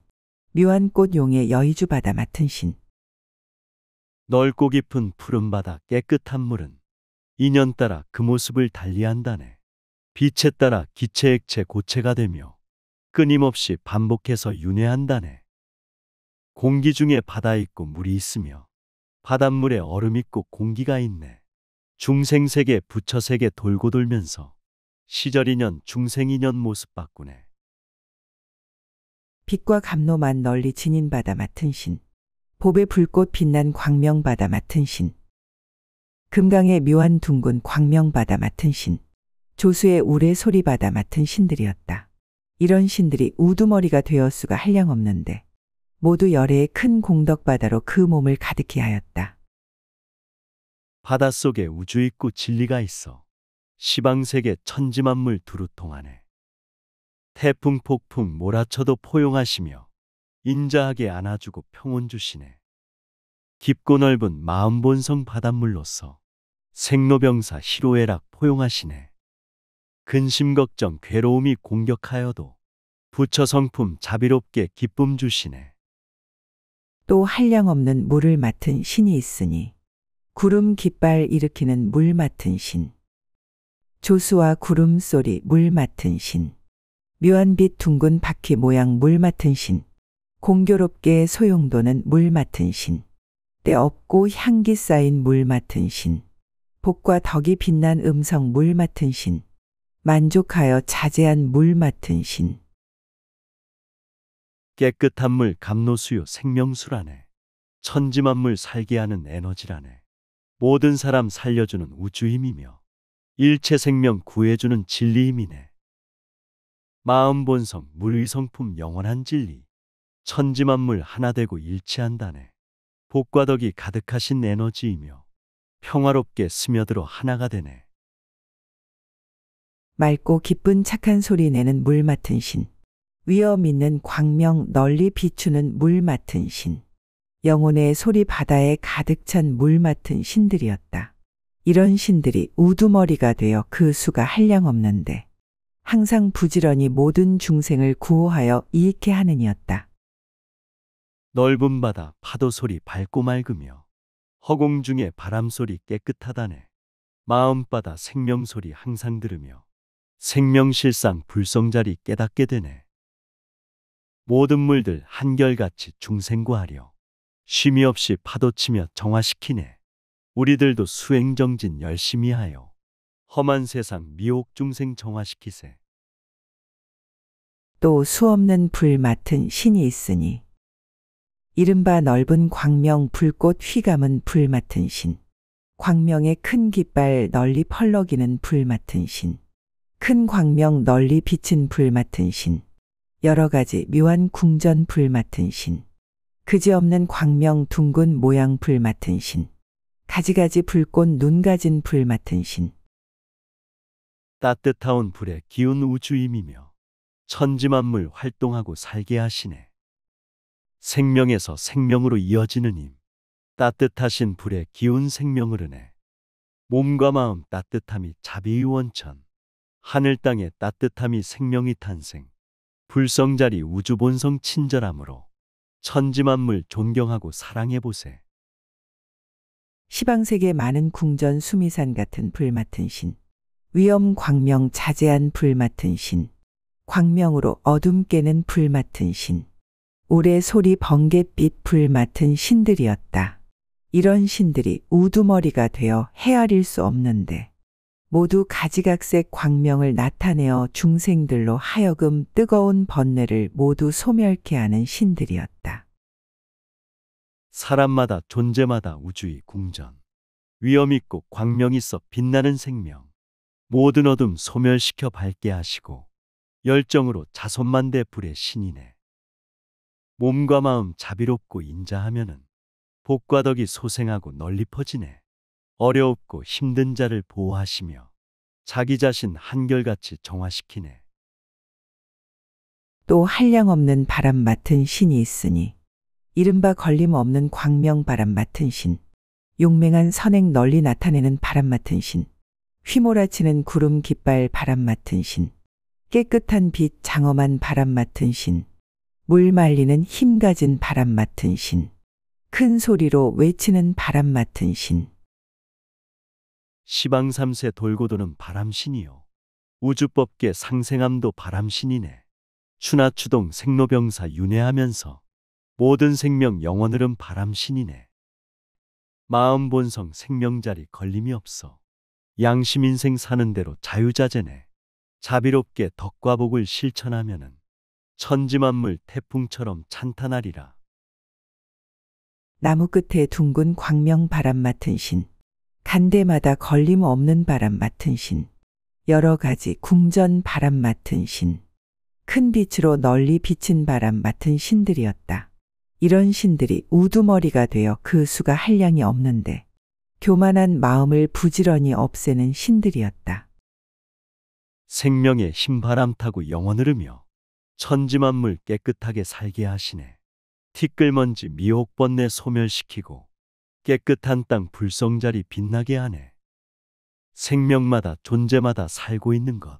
[SPEAKER 2] 묘한 꽃 용의 여의주 바다 맡은 신.
[SPEAKER 1] 넓고 깊은 푸른 바다 깨끗한 물은 인연 따라 그 모습을 달리한다네. 빛에 따라 기체 액체 고체가 되며 끊임없이 반복해서 윤회한다네. 공기 중에 바다 있고 물이 있으며 바닷물에 얼음 있고 공기가 있네. 중생세계 부처세계 돌고 돌면서 시절인연 중생인연 모습 바꾸네.
[SPEAKER 2] 빛과 감로만 널리 지닌 바다 맡은 신, 보배 불꽃 빛난 광명 바다 맡은 신, 금강의 묘한 둥근 광명 바다 맡은 신, 조수의 우레 소리 바다 맡은 신들이었다. 이런 신들이 우두머리가 되었수가 한량없는데 모두 열애의 큰 공덕바다로 그 몸을 가득히 하였다.
[SPEAKER 1] 바닷속에 우주 있고 진리가 있어 시방세계 천지만물 두루 통하네. 태풍 폭풍 몰아쳐도 포용하시며 인자하게 안아주고 평온 주시네. 깊고 넓은 마음 본성 바닷물로서 생로병사 희로애락 포용하시네. 근심 걱정 괴로움이 공격하여도 부처 성품 자비롭게 기쁨 주시네.
[SPEAKER 2] 또 한량없는 물을 맡은 신이 있으니 구름 깃발 일으키는 물 맡은 신. 조수와 구름 소리 물 맡은 신. 묘한 빛 둥근 바퀴 모양 물 맡은 신. 공교롭게 소용도는 물 맡은 신. 때 없고 향기 쌓인 물 맡은 신. 복과 덕이 빛난 음성 물 맡은 신. 만족하여 자제한 물 맡은 신.
[SPEAKER 1] 깨끗한 물 감로수요 생명수라네. 천지만물 살게 하는 에너지라네. 모든 사람 살려주는 우주힘이며 일체 생명 구해주는 진리힘이네. 마음 본성 물의 성품 영원한 진리. 천지만물 하나 되고 일치한다네. 복과 덕이 가득하신 에너지이며 평화롭게 스며들어 하나가 되네.
[SPEAKER 2] 맑고 기쁜 착한 소리 내는 물 맡은 신. 위엄 있는 광명 널리 비추는 물 맡은 신. 영혼의 소리 바다에 가득 찬 물 맡은 신들이었다. 이런 신들이 우두머리가 되어 그 수가 한량없는데 항상 부지런히 모든 중생을 구호하여 이익해 하느니였다.
[SPEAKER 1] 넓은 바다 파도 소리 밝고 맑으며 허공 중에 바람 소리 깨끗하다네. 마음바다 생명 소리 항상 들으며 생명실상 불성자리 깨닫게 되네. 모든 물들 한결같이 중생구하려 쉼이 없이 파도치며 정화시키네. 우리들도 수행정진 열심히 하여 험한 세상 미혹 중생 정화시키세.
[SPEAKER 2] 또 수없는 불 맡은 신이 있으니 이른바 넓은 광명 불꽃 휘감은 불 맡은 신. 광명의 큰 깃발 널리 펄럭이는 불 맡은 신. 큰 광명 널리 비친 불 맡은 신. 여러 가지 묘한 궁전 불 맡은 신. 그지없는 광명 둥근 모양 불 맡은 신. 가지가지 불꽃 눈 가진 불 맡은 신.
[SPEAKER 1] 따뜻하온 불의 기운 우주임이며 천지만물 활동하고 살게 하시네. 생명에서 생명으로 이어지는 힘. 따뜻하신 불의 기운 생명을 흐르네. 몸과 마음 따뜻함이 자비의 원천. 하늘 땅의 따뜻함이 생명의 탄생. 불성자리 우주본성 친절함으로 천지만물 존경하고 사랑해보세.
[SPEAKER 2] 시방세계 많은 궁전 수미산 같은 불 맡은 신. 위엄 광명 자제한 불 맡은 신. 광명으로 어둠 깨는 불 맡은 신. 오래 소리 번갯빛 불 맡은 신들이었다. 이런 신들이 우두머리가 되어 헤아릴 수 없는데 모두 가지각색 광명을 나타내어 중생들로 하여금 뜨거운 번뇌를 모두 소멸케 하는 신들이었다.
[SPEAKER 1] 사람마다 존재마다 우주의 궁전. 위엄 있고 광명 있어 빛나는 생명. 모든 어둠 소멸시켜 밝게 하시고 열정으로 자손만대 불의 신이네. 몸과 마음 자비롭고 인자하면은 복과 덕이 소생하고 널리 퍼지네. 어려웠고 힘든 자를 보호하시며 자기 자신 한결같이 정화시키네.
[SPEAKER 2] 또 한량없는 바람 맡은 신이 있으니 이른바 걸림없는 광명 바람 맡은 신. 용맹한 선행 널리 나타내는 바람 맡은 신. 휘몰아치는 구름 깃발 바람 맡은 신. 깨끗한 빛 장엄한 바람 맡은 신. 물 말리는 힘 가진 바람 맡은 신. 큰 소리로 외치는 바람 맡은 신.
[SPEAKER 1] 시방삼세 돌고 도는 바람신이요. 우주법계 상생함도 바람신이네. 추나추동 생로병사 윤회하면서 모든 생명 영원 흐름 바람신이네. 마음 본성 생명자리 걸림이 없어. 양심 인생 사는 대로 자유자재네. 자비롭게 덕과 복을 실천하면은 천지만물 태풍처럼 찬탄하리라.
[SPEAKER 2] 나무 끝에 둥근 광명 바람 맡은 신. 간대마다 걸림 없는 바람 맡은 신. 여러 가지 궁전 바람 맡은 신. 큰 빛으로 널리 비친 바람 맡은 신들이었다. 이런 신들이 우두머리가 되어 그 수가 한량이 없는데 교만한 마음을 부지런히 없애는 신들이었다.
[SPEAKER 1] 생명의 힘바람 타고 영원 흐르며 천지만물 깨끗하게 살게 하시네. 티끌먼지 미혹번뇌 소멸시키고 깨끗한 땅 불성자리 빛나게 하네. 생명마다 존재마다 살고 있는 것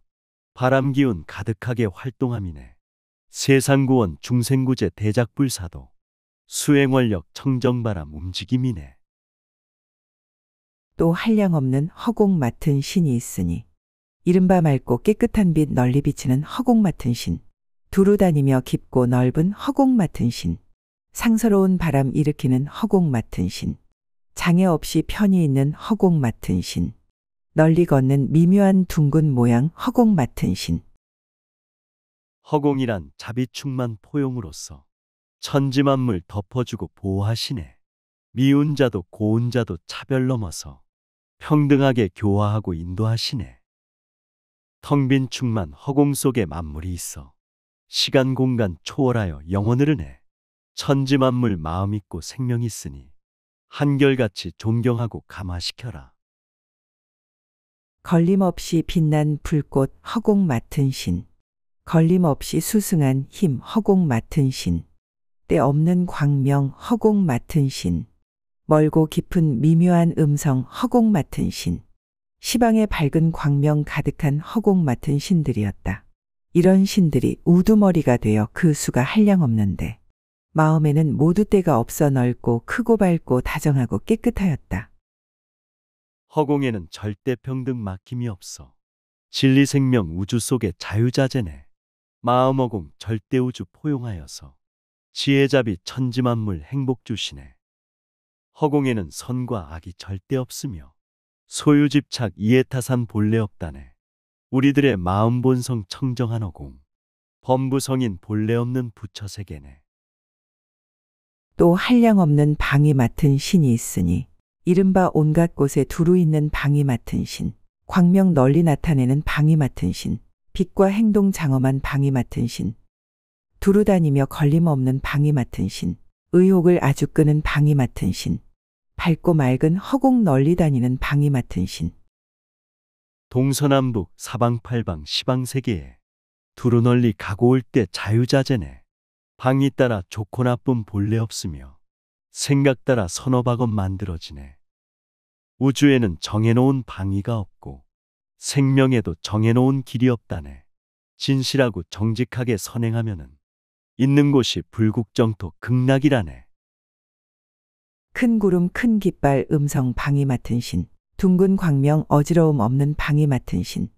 [SPEAKER 1] 바람 기운 가득하게 활동함이네. 세상구원 중생구제 대작불사도 수행원력 청정바람 움직임이네.
[SPEAKER 2] 또 한량없는 허공 맡은 신이 있으니 이른바 맑고 깨끗한 빛 널리 비치는 허공 맡은 신, 두루 다니며 깊고 넓은 허공 맡은 신, 상서로운 바람 일으키는 허공 맡은 신, 장애 없이 편히 있는 허공 맡은 신, 널리 걷는 미묘한 둥근 모양 허공 맡은 신.
[SPEAKER 1] 허공이란 자비충만 포용으로서 천지만물 덮어주고 보호하시네. 미운 자도 고운 자도 차별 넘어서 평등하게 교화하고 인도하시네. 텅 빈 충만 허공 속에 만물이 있어 시간 공간 초월하여 영혼을 내. 천지만물 마음 있고 생명 있으니 한결같이 존경하고 감화시켜라.
[SPEAKER 2] 걸림없이 빛난 불꽃 허공 맡은 신, 걸림없이 수승한 힘 허공 맡은 신, 때 없는 광명 허공 맡은 신, 멀고 깊은 미묘한 음성 허공 맡은 신, 시방에 밝은 광명 가득한 허공 맡은 신들이었다. 이런 신들이 우두머리가 되어 그 수가 한량없는데 마음에는 모두 때가 없어 넓고 크고 밝고 다정하고 깨끗하였다.
[SPEAKER 1] 허공에는 절대 평등 막힘이 없어 진리 생명 우주 속의 자유자재네. 마음허공 절대우주 포용하여서 지혜자비 천지만물 행복 주시네. 허공에는 선과 악이 절대 없으며 소유집착 이해타산 본래 없다네. 우리들의 마음 본성 청정한 허공, 범부성인 본래 없는 부처세계네.
[SPEAKER 2] 또 한량없는 방이 맡은 신이 있으니 이른바 온갖 곳에 두루 있는 방이 맡은 신, 광명 널리 나타내는 방이 맡은 신, 빛과 행동 장엄한 방이 맡은 신, 두루 다니며 걸림없는 방이 맡은 신, 의혹을 아주 끄는 방이 맡은 신, 밝고 맑은 허공 널리 다니는 방이 맡은 신.
[SPEAKER 1] 동서남북 사방팔방 시방세계에 두루 널리 가고 올 때 자유자재네. 방이 따라 좋고 나쁨 본래 없으며 생각 따라 선어박업 만들어지네. 우주에는 정해놓은 방위가 없고 생명에도 정해놓은 길이 없다네. 진실하고 정직하게 선행하면은 있는 곳이 불국정토 극락이라네.
[SPEAKER 2] 큰 구름 큰 깃발 음성 방이 맡은 신, 둥근 광명 어지러움 없는 방이 맡은 신,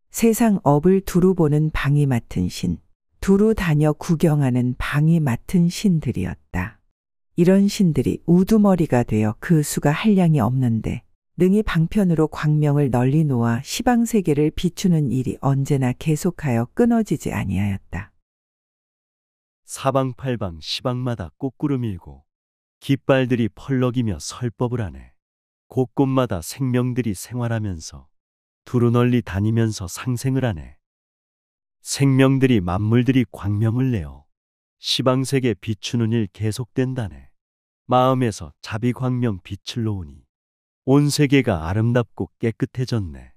[SPEAKER 2] 세상 업을 두루 보는 방이 맡은 신, 두루 다녀 구경하는 방이 맡은 신들이었다. 이런 신들이 우두머리가 되어 그 수가 한량이 없는데 능히 방편으로 광명을 널리 놓아 시방세계를 비추는 일이 언제나 계속하여 끊어지지 아니하였다.
[SPEAKER 1] 사방팔방 시방마다 꽃구름 일고 깃발들이 펄럭이며 설법을 하네. 곳곳마다 생명들이 생활하면서 두루 널리 다니면서 상생을 하네. 생명들이 만물들이 광명을 내어 시방세계 비추는 일 계속된다네. 마음에서 자비광명 빛을 놓으니 온 세계가 아름답고 깨끗해졌네.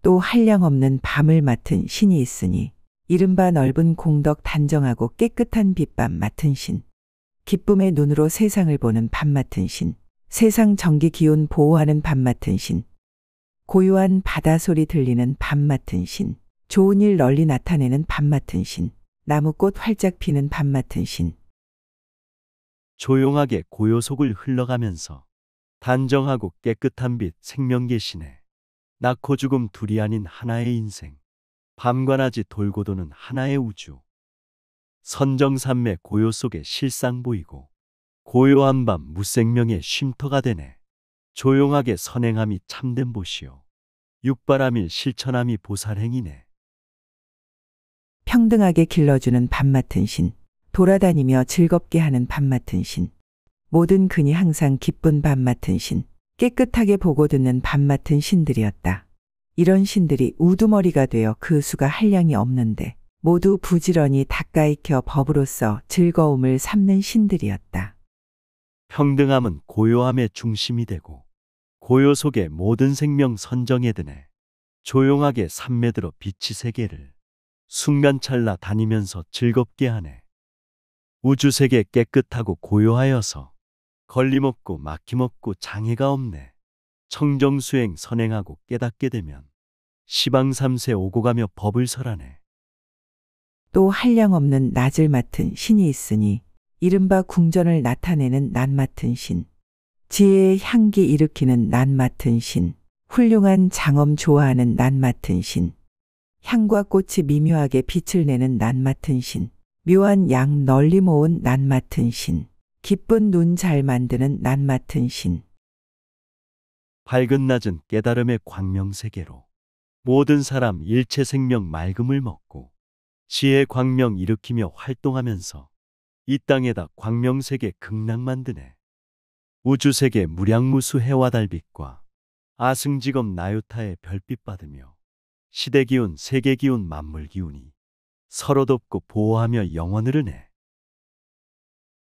[SPEAKER 2] 또 한량없는 밤을 맡은 신이 있으니 이른바 넓은 공덕 단정하고 깨끗한 빛밤 맡은 신, 기쁨의 눈으로 세상을 보는 밤 맡은 신, 세상 정기 기운 보호하는 밤 맡은 신, 고요한 바다 소리 들리는 밤 맡은 신, 좋은 일 널리 나타내는 밤 맡은 신, 나무꽃 활짝 피는 밤 맡은 신.
[SPEAKER 1] 조용하게 고요속을 흘러가면서 단정하고 깨끗한 빛 생명 계시네. 낳고 죽음 둘이 아닌 하나의 인생, 밤과 낮이 돌고 도는 하나의 우주. 선정산매 고요 속에 실상 보이고 고요한 밤 무생명의 쉼터가 되네. 조용하게 선행함이 참된 보시오. 육바람일 실천함이 보살행이네.
[SPEAKER 2] 평등하게 길러주는 밤 맡은 신, 돌아다니며 즐겁게 하는 밤 맡은 신, 모든 근이 항상 기쁜 밤 맡은 신, 깨끗하게 보고 듣는 밤 맡은 신들이었다. 이런 신들이 우두머리가 되어 그 수가 한량이 없는데 모두 부지런히 닦아익혀 법으로서 즐거움을 삼는 신들이었다.
[SPEAKER 1] 평등함은 고요함의 중심이 되고 고요 속에 모든 생명 선정에 드네. 조용하게 삼매들어 빛이 세계를 순간찰나 다니면서 즐겁게 하네. 우주세계 깨끗하고 고요하여서 걸림없고 막힘없고 장애가 없네. 청정수행 선행하고 깨닫게 되면 시방삼세 오고 가며 법을 설하네.
[SPEAKER 2] 또 한량없는 낯을 맡은 신이 있으니 이른바 궁전을 나타내는 낯 맡은 신, 지혜의 향기 일으키는 낯 맡은 신, 훌륭한 장엄 좋아하는 낯 맡은 신, 향과 꽃이 미묘하게 빛을 내는 낯 맡은 신, 묘한 양 널리 모은 낯 맡은 신, 기쁜 눈 잘 만드는 낯 맡은 신.
[SPEAKER 1] 밝은 낮은 깨달음의 광명세계로 모든 사람 일체 생명 맑음을 먹고 지혜 광명 일으키며 활동하면서 이 땅에다 광명세계 극락 만드네. 우주세계 무량무수 해와 달빛과 아승직업 나유타의 별빛 받으며 시대기운 세계기운 만물기운이 서로 돕고 보호하며 영원을 흐네.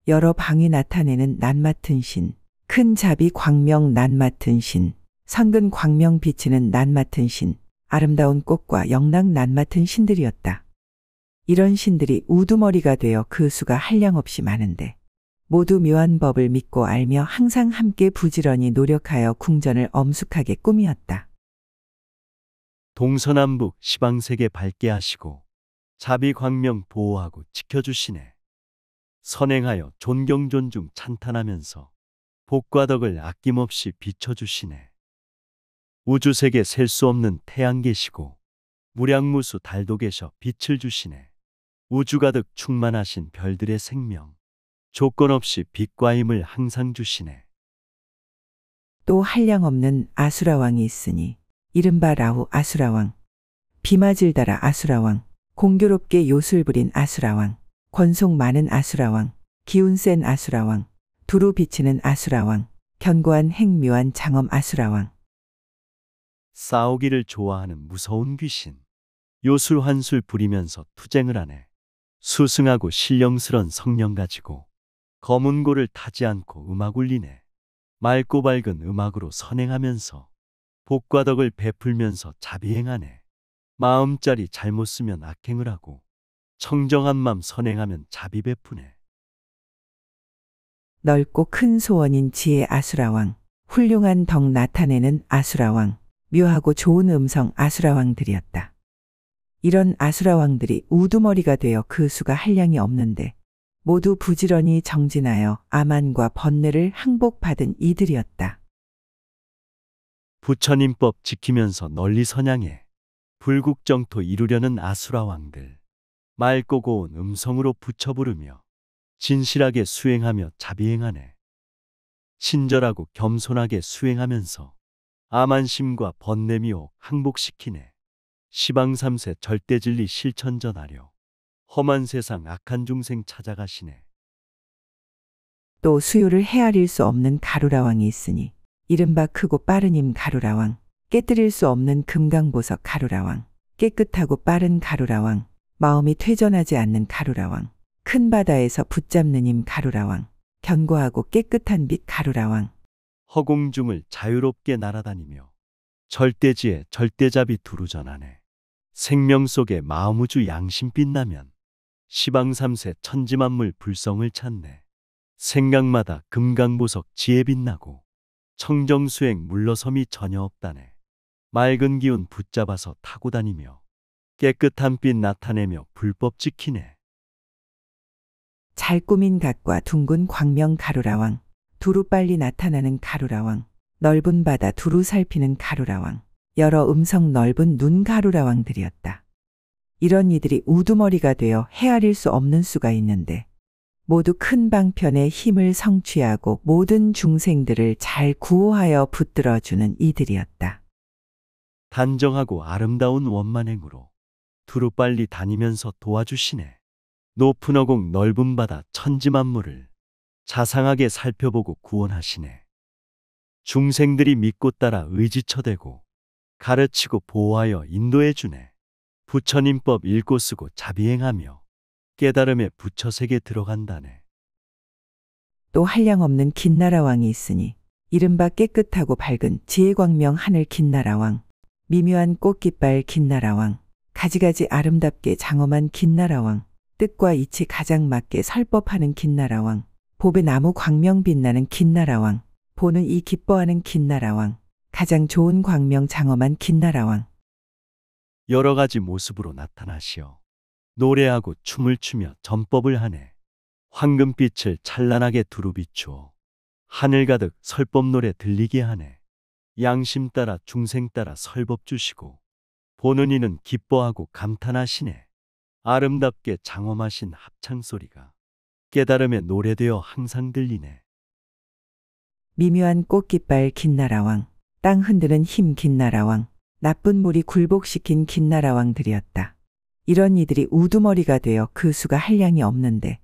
[SPEAKER 2] 여러 방이 나타내는 낯 맡은 신, 큰 자비 광명 낯 맡은 신, 성근 광명 비치는 낯 맡은 신, 아름다운 꽃과 영락 낯 맡은 신들이었다. 이런 신들이 우두머리가 되어 그 수가 한량없이 많은데 모두 묘한 법을 믿고 알며 항상 함께 부지런히 노력하여 궁전을 엄숙하게 꾸미었다.
[SPEAKER 1] 동서남북 시방세계 밝게 하시고 자비 광명 보호하고 지켜주시네. 선행하여 존경 존중 찬탄하면서 복과 덕을 아낌없이 비춰주시네. 우주세계 셀 수 없는 태양 계시고 무량무수 달도 계셔 빛을 주시네. 우주 가득 충만하신 별들의 생명, 조건 없이 빛과 힘을 항상 주시네.
[SPEAKER 2] 또 한량없는 아수라왕이 있으니 이른바 라후 아수라왕, 비마질다라 아수라왕, 공교롭게 요술 부린 아수라왕, 권속 많은 아수라왕, 기운 센 아수라왕, 두루 비치는 아수라왕, 견고한 행묘한 장엄 아수라왕.
[SPEAKER 1] 싸우기를 좋아하는 무서운 귀신, 요술 환술 부리면서 투쟁을 하네. 수승하고 신령스런 성령 가지고 검은 고를 타지 않고 음악 울리네. 맑고 밝은 음악으로 선행하면서 복과 덕을 베풀면서 자비행하네. 마음짜리 잘못 쓰면 악행을 하고 청정한 맘 선행하면 자비 베푸네.
[SPEAKER 2] 넓고 큰 소원인 지혜 아수라왕, 훌륭한 덕 나타내는 아수라왕, 묘하고 좋은 음성 아수라왕들이었다. 이런 아수라왕들이 우두머리가 되어 그 수가 한량이 없는데 모두 부지런히 정진하여 아만과 번뇌를 항복받은 이들이었다.
[SPEAKER 1] 부처님법 지키면서 널리 선양해 불국정토 이루려는 아수라왕들, 맑고 고운 음성으로 부처 부르며 진실하게 수행하며 자비행하네. 친절하고 겸손하게 수행하면서 아만심과 번뇌미혹 항복시키네. 시방삼세 절대진리 실천 전하려 험한 세상 악한 중생 찾아가시네.
[SPEAKER 2] 또 수요를 헤아릴 수 없는 가루라왕이 있으니 이른바 크고 빠른 힘 가루라왕, 깨뜨릴 수 없는 금강보석 가루라왕, 깨끗하고 빠른 가루라왕, 마음이 퇴전하지 않는 가루라왕, 큰 바다에서 붙잡는 힘 가루라왕, 견고하고 깨끗한 빛 가루라왕.
[SPEAKER 1] 허공중을 자유롭게 날아다니며 절대지에 절대잡이 두루 전하네. 생명 속에 마음우주 양심 빛나면 시방삼세 천지만물 불성을 찾네. 생각마다 금강보석 지혜 빛나고 청정수행 물러섬이 전혀 없다네. 맑은 기운 붙잡아서 타고 다니며 깨끗한 빛 나타내며 불법 지키네.
[SPEAKER 2] 잘 꾸민 각과 둥근 광명 가루라왕, 두루 빨리 나타나는 가루라왕, 넓은 바다 두루 살피는 가루라왕, 여러 음성 넓은 눈 가루라왕들이었다. 이런 이들이 우두머리가 되어 헤아릴 수 없는 수가 있는데 모두 큰 방편의 힘을 성취하고 모든 중생들을 잘 구호하여 붙들어주는 이들이었다.
[SPEAKER 1] 단정하고 아름다운 원만행으로 두루 빨리 다니면서 도와주시네. 높은 허공 넓은 바다 천지만물을 자상하게 살펴보고 구원하시네. 중생들이 믿고 따라 의지처대고 가르치고 보호하여 인도해주네. 부처님법 읽고 쓰고 자비행하며 깨달음의 부처세계 들어간다네.
[SPEAKER 2] 또 한량없는 긴나라왕이 있으니 이른바 깨끗하고 밝은 지혜광명 하늘 긴나라왕, 미묘한 꽃깃발 긴나라왕, 가지가지 아름답게 장엄한 긴나라왕, 뜻과 이치 가장 맞게 설법하는 긴나라왕, 보배 나무 광명 빛나는 긴나라왕, 보는 이 기뻐하는 긴나라왕, 가장 좋은 광명 장엄한 긴나라왕.
[SPEAKER 1] 여러 가지 모습으로 나타나시어 노래하고 춤을 추며 전법을 하네. 황금빛을 찬란하게 두루 비추어 하늘 가득 설법 노래 들리게 하네. 양심 따라 중생 따라 설법 주시고 보는 이는 기뻐하고 감탄하시네. 아름답게 장엄하신 합창 소리가 깨달음의 노래되어 항상 들리네.
[SPEAKER 2] 미묘한 꽃깃발 김나라왕, 땅 흔드는 힘 김나라왕, 나쁜 무리 굴복시킨 김나라왕들이었다. 이런 이들이 우두머리가 되어 그 수가 한량이 없는데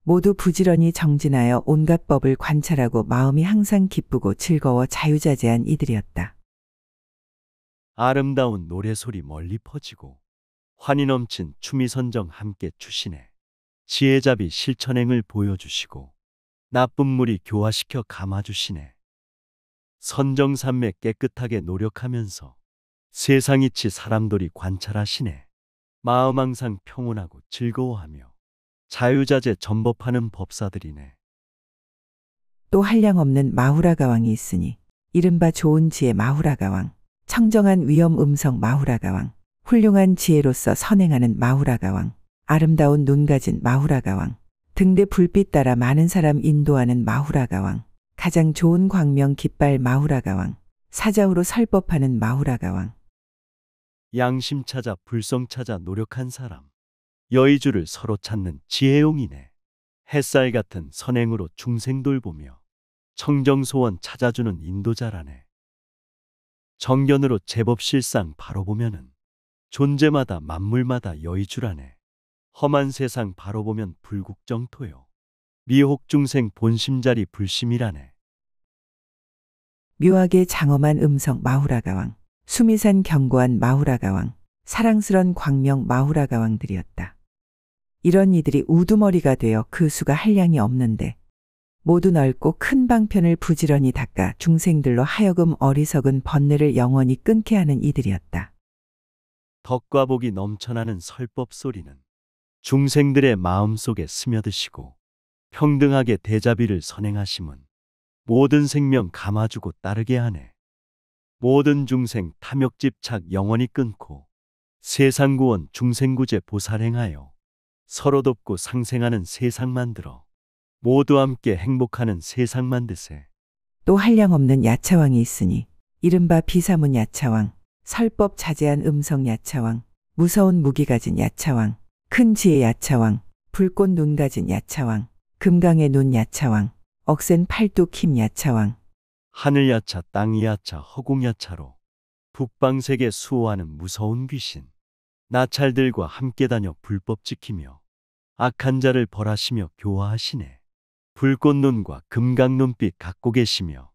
[SPEAKER 2] 모두 부지런히 정진하여 온갖 법을 관찰하고 마음이 항상 기쁘고 즐거워 자유자재한 이들이었다.
[SPEAKER 1] 아름다운 노래소리 멀리 퍼지고 환희 넘친 추미선정 함께 추시네. 지혜잡이 실천행을 보여주시고 나쁜 무리 교화시켜 감아주시네. 선정산매 깨끗하게 노력하면서 세상 이치 사람들이 관찰하시네. 마음 항상 평온하고 즐거워하며 자유자재 전법하는 법사들이네.
[SPEAKER 2] 또 한량없는 마후라가왕이 있으니 이른바 좋은 지혜 마후라가왕, 청정한 위엄 음성 마후라가왕, 훌륭한 지혜로서 선행하는 마후라가왕, 아름다운 눈 가진 마후라가왕, 등대 불빛 따라 많은 사람 인도하는 마후라가왕, 가장 좋은 광명 깃발 마후라가왕, 사자후로 설법하는 마후라가왕.
[SPEAKER 1] 양심 찾아 불성 찾아 노력한 사람, 여의주를 서로 찾는 지혜용이네. 햇살 같은 선행으로 중생 돌보며 청정소원 찾아주는 인도자라네. 정견으로 제법 실상 바로 보면은 존재마다 만물마다 여의주라네. 험한 세상 바로 보면 불국정토요. 미혹 중생 본심자리 불심이라네.
[SPEAKER 2] 묘하게 장엄한 음성 마후라가왕, 수미산 견고한 마후라가왕, 사랑스런 광명 마후라가왕들이었다. 이런 이들이 우두머리가 되어 그 수가 한량이 없는데 모두 넓고 큰 방편을 부지런히 닦아 중생들로 하여금 어리석은 번뇌를 영원히 끊게 하는 이들이었다.
[SPEAKER 1] 덕과 복이 넘쳐나는 설법 소리는 중생들의 마음속에 스며드시고 평등하게 대자비를 선행하심은 모든 생명 감아주고 따르게 하네. 모든 중생 탐욕집착 영원히 끊고 세상구원 중생구제 보살행하여 서로 돕고 상생하는 세상 만들어 모두 함께 행복하는 세상 만드세.
[SPEAKER 2] 또 한량없는 야차왕이 있으니 이른바 비사문 야차왕, 설법 자제한 음성 야차왕, 무서운 무기 가진 야차왕, 큰 지혜 야차왕, 불꽃 눈 가진 야차왕, 금강의 눈 야차왕, 억센 팔뚝 힘 야차왕.
[SPEAKER 1] 하늘 야차 땅 야차 허공 야차로 북방세계 수호하는 무서운 귀신 나찰들과 함께 다녀 불법 지키며 악한 자를 벌하시며 교화하시네. 불꽃 눈과 금강 눈빛 갖고 계시며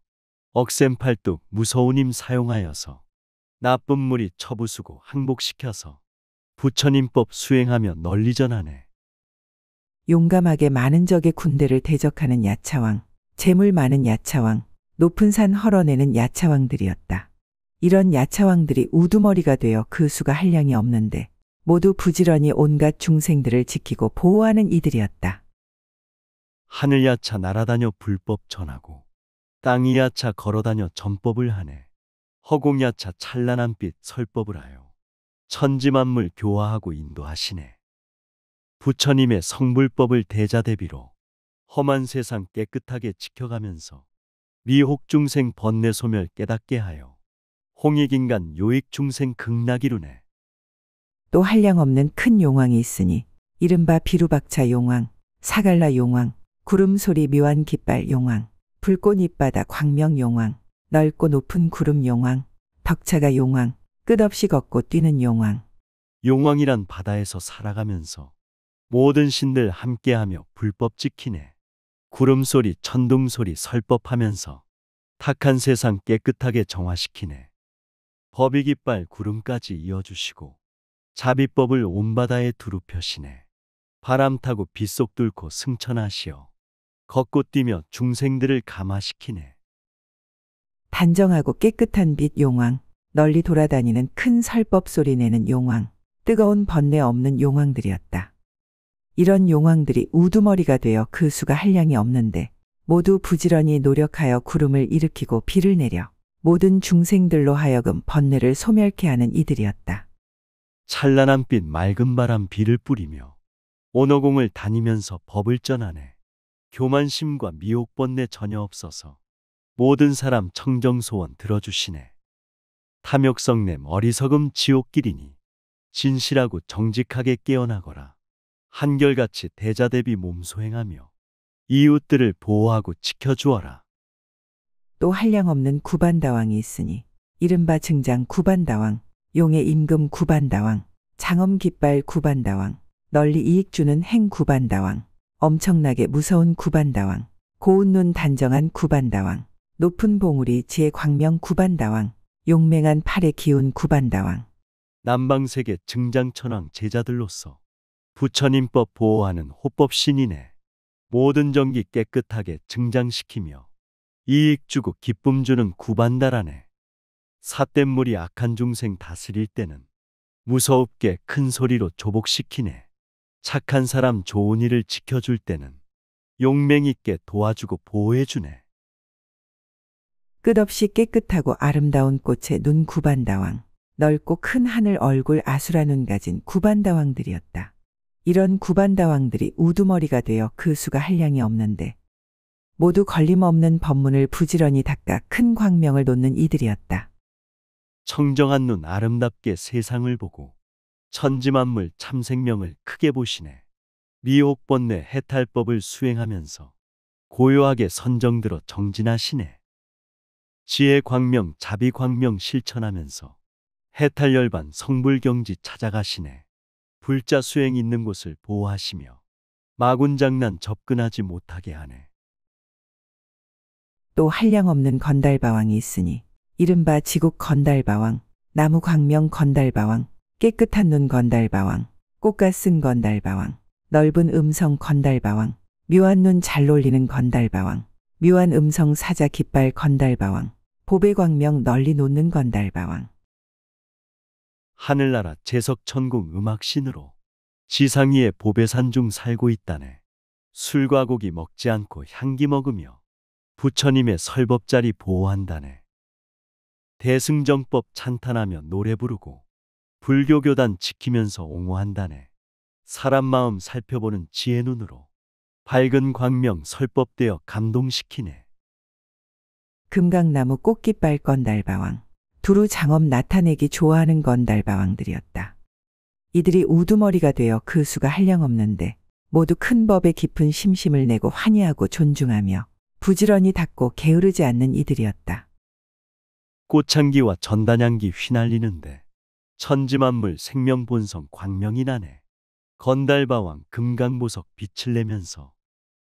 [SPEAKER 1] 억센 팔뚝 무서운 힘 사용하여서 나쁜 무리 처부수고 항복시켜서 부처님법 수행하며 널리 전하네.
[SPEAKER 2] 용감하게 많은 적의 군대를 대적하는 야차왕, 재물 많은 야차왕, 높은 산 헐어내는 야차왕들이었다. 이런 야차왕들이 우두머리가 되어 그 수가 한량이 없는데 모두 부지런히 온갖 중생들을 지키고 보호하는 이들이었다.
[SPEAKER 1] 하늘 야차 날아다녀 불법 전하고 땅이 야차 걸어다녀 전법을 하네. 허공 야차 찬란한 빛 설법을 하여 천지만물 교화하고 인도하시네. 부처님의 성불법을 대자대비로 험한 세상 깨끗하게 지켜가면서 미혹 중생 번뇌 소멸 깨닫게 하여 홍익인간 요익 중생 극락이루네.
[SPEAKER 2] 또 한량없는 큰 용왕이 있으니 이른바 비루박차 용왕, 사갈라 용왕, 구름소리 묘한 깃발 용왕, 불꽃 잎바다 광명 용왕, 넓고 높은 구름 용왕, 덕차가 용왕, 끝없이 걷고 뛰는 용왕.
[SPEAKER 1] 용왕이란 바다에서 살아가면서 모든 신들 함께하며 불법 지키네. 구름소리 천둥소리 설법하면서 탁한 세상 깨끗하게 정화시키네. 법이 깃발 구름까지 이어주시고 자비법을 온 바다에 두루 펴시네. 바람 타고 빗속 뚫고 승천하시어 걷고 뛰며 중생들을 감화시키네.
[SPEAKER 2] 단정하고 깨끗한 빛 용왕, 널리 돌아다니는 큰 설법 소리 내는 용왕, 뜨거운 번뇌 없는 용왕들이었다. 이런 용왕들이 우두머리가 되어 그 수가 한량이 없는데 모두 부지런히 노력하여 구름을 일으키고 비를 내려 모든 중생들로 하여금 번뇌를 소멸케 하는 이들이었다.
[SPEAKER 1] 찬란한 빛 맑은 바람 비를 뿌리며 온호공을 다니면서 법을 전하네. 교만심과 미혹번뇌 전혀 없어서 모든 사람 청정소원 들어주시네. 탐욕성냄 어리석음 지옥길이니 진실하고 정직하게 깨어나거라. 한결같이 대자대비 몸소행하며 이웃들을 보호하고 지켜주어라.
[SPEAKER 2] 또 한량없는 구반다왕이 있으니 이른바 증장 구반다왕, 용의 임금 구반다왕, 장엄 깃발 구반다왕, 널리 이익 주는 행 구반다왕, 엄청나게 무서운 구반다왕, 고운 눈 단정한 구반다왕, 높은 봉우리 지혜 광명 구반다왕, 용맹한 팔의 기운 구반다왕.
[SPEAKER 1] 남방세계 증장천왕 제자들로서 부처님법 보호하는 호법신이네. 모든 정기 깨끗하게 증장시키며 이익 주고 기쁨 주는 구반다라네. 삿된 물이 악한 중생 다스릴 때는 무서웁게 큰 소리로 조복시키네. 착한 사람 좋은 일을 지켜줄 때는 용맹 있게 도와주고 보호해주네.
[SPEAKER 2] 끝없이 깨끗하고 아름다운 꽃의 눈 구반다왕, 넓고 큰 하늘 얼굴 아수라 눈 가진 구반다왕들이었다. 이런 구반다왕들이 우두머리가 되어 그 수가 한량이 없는데 모두 걸림없는 법문을 부지런히 닦아 큰 광명을 놓는 이들이었다.
[SPEAKER 1] 청정한 눈 아름답게 세상을 보고 천지만물 참생명을 크게 보시네. 미혹번뇌 해탈법을 수행하면서 고요하게 선정들어 정진하시네. 지혜 광명 자비 광명 실천하면서 해탈열반 성불경지 찾아가시네. 불자 수행 있는 곳을 보호하시며 마군장난 접근하지 못하게 하네.
[SPEAKER 2] 또 한량없는 건달바왕이 있으니 이른바 지국 건달바왕, 나무 광명 건달바왕, 깨끗한 눈 건달바왕, 꽃가 쓴 건달바왕, 넓은 음성 건달바왕, 묘한 눈 잘 놀리는 건달바왕, 묘한 음성 사자 깃발 건달바왕, 보배 광명 널리 놓는 건달바왕.
[SPEAKER 1] 하늘나라 제석천궁 음악신으로 지상 위에 보배산 중 살고 있다네. 술과 고기 먹지 않고 향기 먹으며 부처님의 설법자리 보호한다네. 대승정법 찬탄하며 노래 부르고 불교교단 지키면서 옹호한다네. 사람 마음 살펴보는 지혜 눈으로 밝은 광명 설법되어 감동시키네.
[SPEAKER 2] 금강나무 꽃깃발 건달바왕, 두루 장엄 나타내기 좋아하는 건달바왕들이었다. 이들이 우두머리가 되어 그 수가 한량없는데 모두 큰 법에 깊은 심심을 내고 환희하고 존중하며 부지런히 닦고 게으르지 않는 이들이었다.
[SPEAKER 1] 꽃향기와 전단향기 휘날리는데 천지만물 생명본성 광명이 나네. 건달바왕 금강보석 빛을 내면서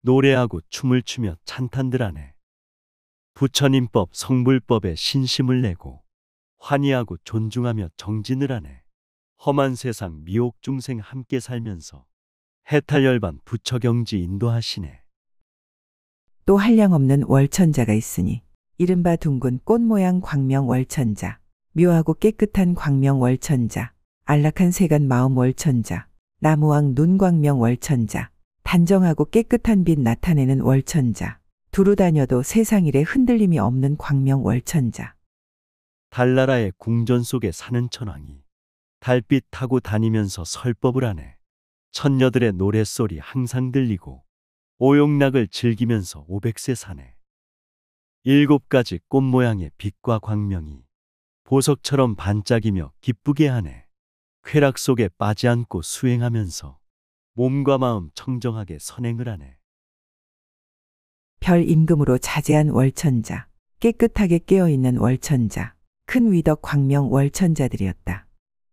[SPEAKER 1] 노래하고 춤을 추며 찬탄들하네. 부처님법 성불법에 신심을 내고 환희하고 존중하며 정진을 하네. 험한 세상 미혹 중생 함께 살면서 해탈열반 부처경지 인도하시네.
[SPEAKER 2] 또 한량없는 월천자가 있으니 이른바 둥근 꽃 모양 광명 월천자, 묘하고 깨끗한 광명 월천자, 안락한 세간 마음 월천자, 나무왕 눈 광명 월천자, 단정하고 깨끗한 빛 나타내는 월천자, 두루 다녀도 세상 일에 흔들림이 없는 광명 월천자.
[SPEAKER 1] 달나라의 궁전 속에 사는 천왕이 달빛 타고 다니면서 설법을 하네. 천녀들의 노랫소리 항상 들리고 오용락을 즐기면서 500세 사네. 7가지 꽃 모양의 빛과 광명이 보석처럼 반짝이며 기쁘게 하네. 쾌락 속에 빠지 않고 수행하면서 몸과 마음 청정하게 선행을 하네.
[SPEAKER 2] 별 임금으로 자제한 월천자, 깨끗하게 깨어있는 월천자, 큰 위덕 광명 월천자들이었다.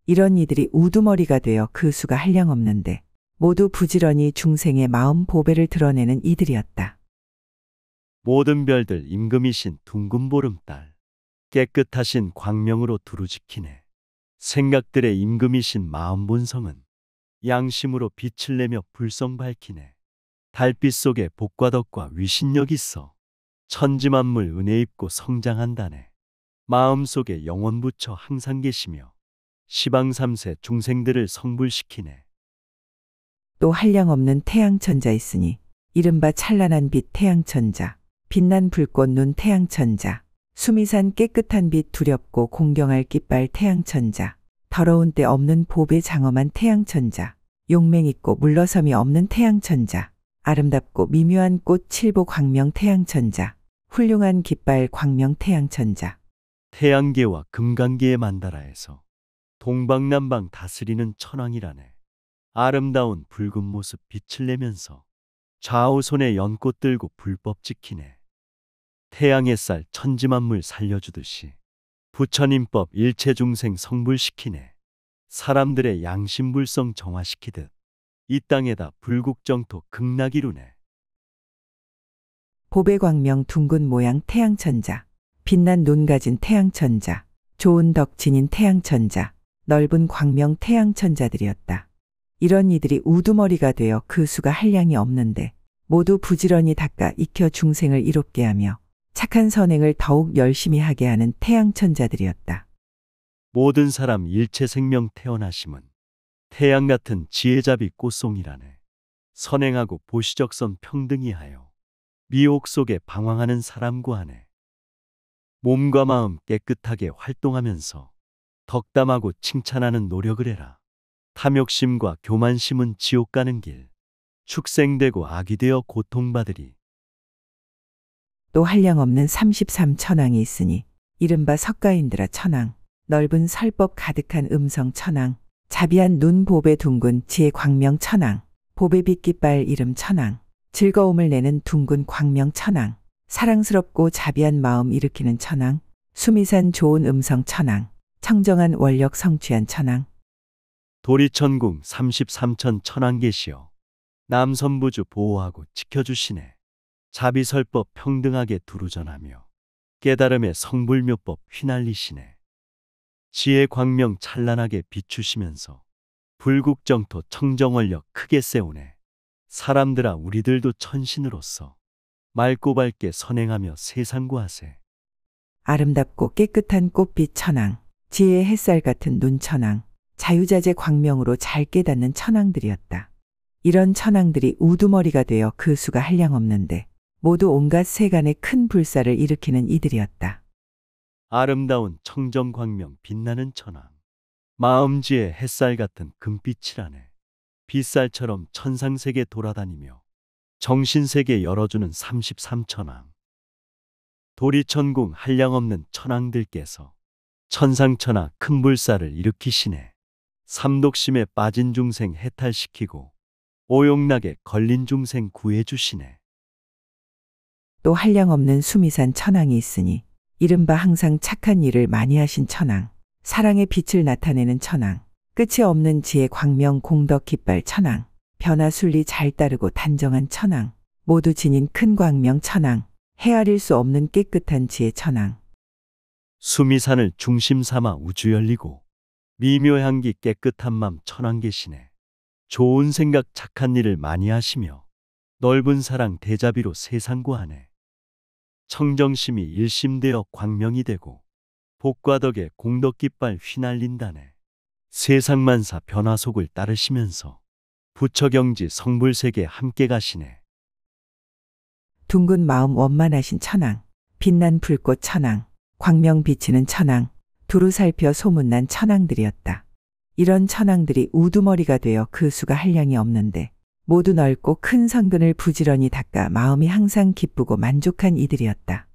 [SPEAKER 2] 이런 이들이 우두머리가 되어 그 수가 한량없는데 모두 부지런히 중생의 마음 보배를 드러내는 이들이었다.
[SPEAKER 1] 모든 별들 임금이신 둥근 보름달, 깨끗하신 광명으로 두루지키네. 생각들의 임금이신 마음 본성은 양심으로 빛을 내며 불성 밝히네. 달빛 속에 복과 덕과 위신력 있어 천지만물 은혜 입고 성장한다네. 마음 속에 영원 부처 항상 계시며 시방삼세 중생들을 성불시키네.
[SPEAKER 2] 또 한량없는 태양천자 있으니 이른바 찬란한 빛 태양천자, 빛난 불꽃 눈 태양천자, 수미산 깨끗한 빛 두렵고 공경할 깃발 태양천자, 더러운 때 없는 보배 장엄한 태양천자, 용맹 있고 물러섬이 없는 태양천자, 아름답고 미묘한 꽃 칠보 광명 태양천자, 훌륭한 깃발 광명 태양천자.
[SPEAKER 1] 태양계와 금강계의 만다라에서 동방남방 다스리는 천왕이라네. 아름다운 붉은 모습 빛을 내면서 좌우 손에 연꽃 들고 불법 지키네. 태양의 쌀 천지만물 살려주듯이 부처님법 일체중생 성불시키네. 사람들의 양심불성 정화시키듯 이 땅에다 불국정토 극락 이루네.
[SPEAKER 2] 보배 광명 둥근 모양 태양천자, 빛난 눈 가진 태양천자, 좋은 덕 지닌 태양천자, 넓은 광명 태양천자들이었다. 이런 이들이 우두머리가 되어 그 수가 한량이 없는데 모두 부지런히 닦아 익혀 중생을 이롭게 하며 착한 선행을 더욱 열심히 하게 하는 태양천자들이었다.
[SPEAKER 1] 모든 사람 일체 생명 태어나심은 태양 같은 지혜잡이 꽃송이라네. 선행하고 보시적선 평등히 하여 미혹 속에 방황하는 사람과 하네. 몸과 마음 깨끗하게 활동하면서 덕담하고 칭찬하는 노력을 해라. 탐욕심과 교만심은 지옥 가는 길, 축생되고 악이 되어 고통받으리.
[SPEAKER 2] 또 한량없는 33천왕이 있으니 이른바 석가인들아 천왕, 넓은 설법 가득한 음성 천왕, 자비한 눈 보배 둥근 지혜 광명 천왕, 보배 빛깃발 이름 천왕, 즐거움을 내는 둥근 광명 천왕, 사랑스럽고 자비한 마음 일으키는 천왕, 수미산 좋은 음성 천왕, 청정한 원력 성취한 천왕.
[SPEAKER 1] 도리천궁 33천 천왕계시여 남선부주 보호하고 지켜주시네. 자비설법 평등하게 두루전하며 깨달음의 성불묘법 휘날리시네. 지혜 광명 찬란하게 비추시면서 불국정토 청정원력 크게 세우네. 사람들아 우리들도 천신으로서 맑고 밝게 선행하며 세상 구하세.
[SPEAKER 2] 아름답고 깨끗한 꽃빛 천왕, 지혜의 햇살 같은 눈 천왕, 자유자재 광명으로 잘 깨닫는 천왕들이었다. 이런 천왕들이 우두머리가 되어 그 수가 한량없는데 모두 온갖 세간의 큰 불사를 일으키는 이들이었다.
[SPEAKER 1] 아름다운 청정광명 빛나는 천왕, 마음지혜 햇살 같은 금빛이라네. 빛살처럼 천상세계 돌아다니며 정신세계 열어주는 33천왕. 도리천궁 한량없는 천왕들께서 천상천하 큰 불사를 일으키시네. 삼독심에 빠진 중생 해탈시키고 오용락에 걸린 중생 구해주시네.
[SPEAKER 2] 또 한량없는 수미산 천왕이 있으니 이른바 항상 착한 일을 많이 하신 천왕, 사랑의 빛을 나타내는 천왕, 끝이 없는 지혜 광명 공덕 깃발 천왕, 변화 순리 잘 따르고 단정한 천왕, 모두 지닌 큰 광명 천왕, 헤아릴 수 없는 깨끗한 지혜 천왕.
[SPEAKER 1] 수미산을 중심 삼아 우주 열리고 미묘향기 깨끗한 맘 천왕 계시네. 좋은 생각 착한 일을 많이 하시며 넓은 사랑 대자비로 세상 구하네. 청정심이 일심되어 광명이 되고 복과 덕에 공덕깃발 휘날린다네. 세상만사 변화 속을 따르시면서 부처경지 성불세계 함께 가시네.
[SPEAKER 2] 둥근 마음 원만하신 천왕, 빛난 불꽃 천왕, 광명 비치는 천왕, 두루 살펴 소문난 천왕들이었다. 이런 천왕들이 우두머리가 되어 그 수가 한량이 없는데 모두 넓고 큰 성근을 부지런히 닦아 마음이 항상 기쁘고 만족한 이들이었다.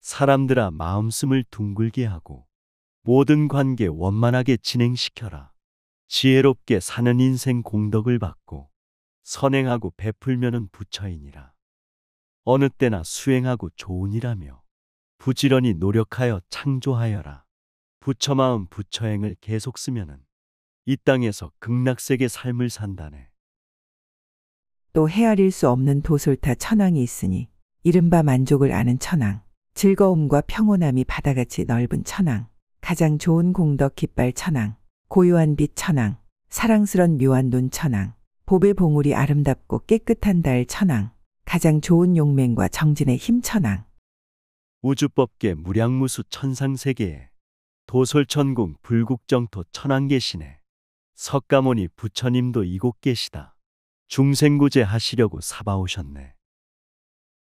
[SPEAKER 1] 사람들아 마음씀을 둥글게 하고 모든 관계 원만하게 진행시켜라. 지혜롭게 사는 인생 공덕을 받고 선행하고 베풀면은 부처이니라. 어느 때나 수행하고 좋은 일하며 부지런히 노력하여 창조하여라. 부처마음 부처행을 계속 쓰면은 이 땅에서 극락세계 삶을 산다네.
[SPEAKER 2] 또 헤아릴 수 없는 도솔타 천왕이 있으니 이른바 만족을 아는 천왕, 즐거움과 평온함이 바다같이 넓은 천왕, 가장 좋은 공덕 깃발 천왕, 고요한 빛 천왕, 사랑스런 묘한 눈 천왕, 보배 봉우리 아름답고 깨끗한 달 천왕, 가장 좋은 용맹과 정진의 힘 천왕.
[SPEAKER 1] 우주법계 무량무수 천상세계에 도솔천궁 불국정토 천왕 계시네. 석가모니 부처님도 이곳 계시다. 중생구제 하시려고 사바오셨네.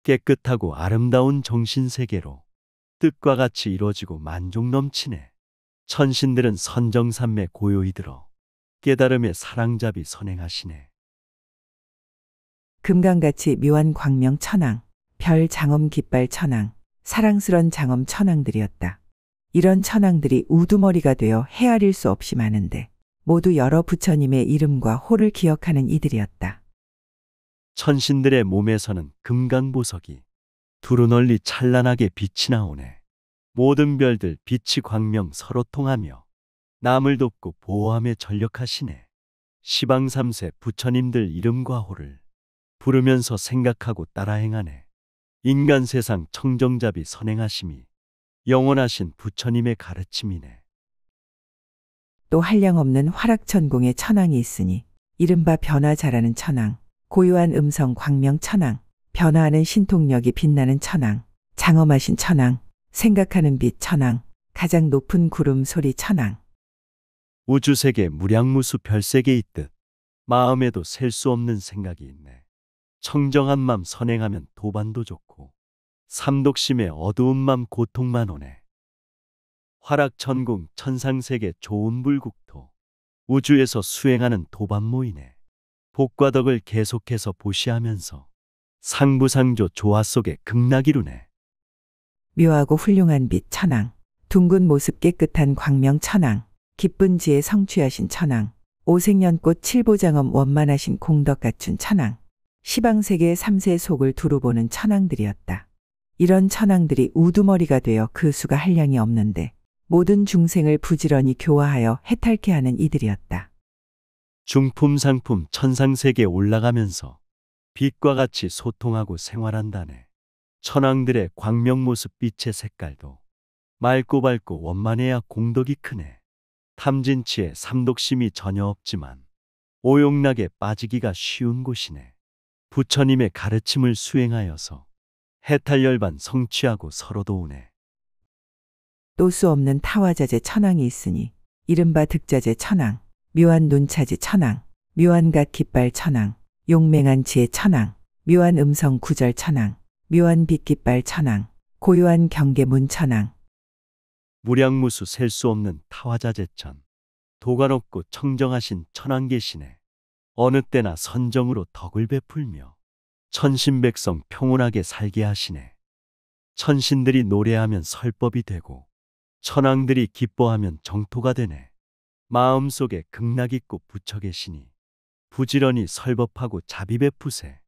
[SPEAKER 1] 깨끗하고 아름다운 정신세계로 뜻과 같이 이루어지고 만족 넘치네. 천신들은 선정산매 고요히 들어 깨달음의 사랑잡이 선행하시네.
[SPEAKER 2] 금강같이 묘한 광명 천왕, 별 장엄 깃발 천왕, 사랑스런 장엄 천왕들이었다. 이런 천왕들이 우두머리가 되어 헤아릴 수 없이 많은데 모두 여러 부처님의 이름과 호를 기억하는 이들이었다.
[SPEAKER 1] 천신들의 몸에서는 금강보석이 두루 널리 찬란하게 빛이 나오네. 모든 별들 빛이 광명 서로 통하며 남을 돕고 보호함에 전력하시네. 시방삼세 부처님들 이름과 호를 부르면서 생각하고 따라 행하네. 인간 세상 청정잡이 선행하심이 영원하신 부처님의 가르침이네.
[SPEAKER 2] 또 한량없는 화락천공의 천왕이 있으니 이른바 변화 잘하는 천왕, 고요한 음성 광명 천왕, 변화하는 신통력이 빛나는 천왕, 장엄하신 천왕, 생각하는 빛 천왕, 가장 높은 구름 소리 천왕.
[SPEAKER 1] 우주세계 무량무수 별세계 있듯 마음에도 셀 수 없는 생각이 있네. 청정한 맘 선행하면 도반도 좋고 삼독심에 어두운 맘 고통만 오네. 화락천궁 천상세계 좋은 불국토 우주에서 수행하는 도반모이네. 복과 덕을 계속해서 보시하면서 상부상조 조화 속에 극락이루네.
[SPEAKER 2] 묘하고 훌륭한 빛 천왕, 둥근 모습 깨끗한 광명 천왕, 기쁜 지혜 성취하신 천왕, 오색연꽃 칠보장엄 원만하신 공덕 갖춘 천왕, 시방세계의 삼세 속을 두루보는 천왕들이었다. 이런 천왕들이 우두머리가 되어 그 수가 한량이 없는데 모든 중생을 부지런히 교화하여 해탈케 하는 이들이었다.
[SPEAKER 1] 중품상품 천상세계에 올라가면서 빛과 같이 소통하고 생활한다네. 천왕들의 광명모습 빛의 색깔도 맑고 밝고 원만해야 공덕이 크네. 탐진치에 삼독심이 전혀 없지만 오용락에 빠지기가 쉬운 곳이네. 부처님의 가르침을 수행하여서 해탈열반 성취하고 서로 도우네.
[SPEAKER 2] 또 수 없는 타화자재 천왕이 있으니 이른바 득자재 천왕, 묘한 눈차지 천왕, 묘한 갓 깃발 천왕, 용맹한 지혜 천왕, 묘한 음성 구절 천왕, 묘한 빛 깃발 천왕, 고요한 경계문 천왕.
[SPEAKER 1] 무량무수 셀 수 없는 타화자재천 도가롭고 청정하신 천왕 계시네. 어느 때나 선정으로 덕을 베풀며 천신백성 평온하게 살게 하시네. 천신들이 노래하면 설법이 되고 천왕들이 기뻐하면 정토가 되네. 마음속에 극락 있고 부처 계시니 부지런히 설법하고 자비 베푸세.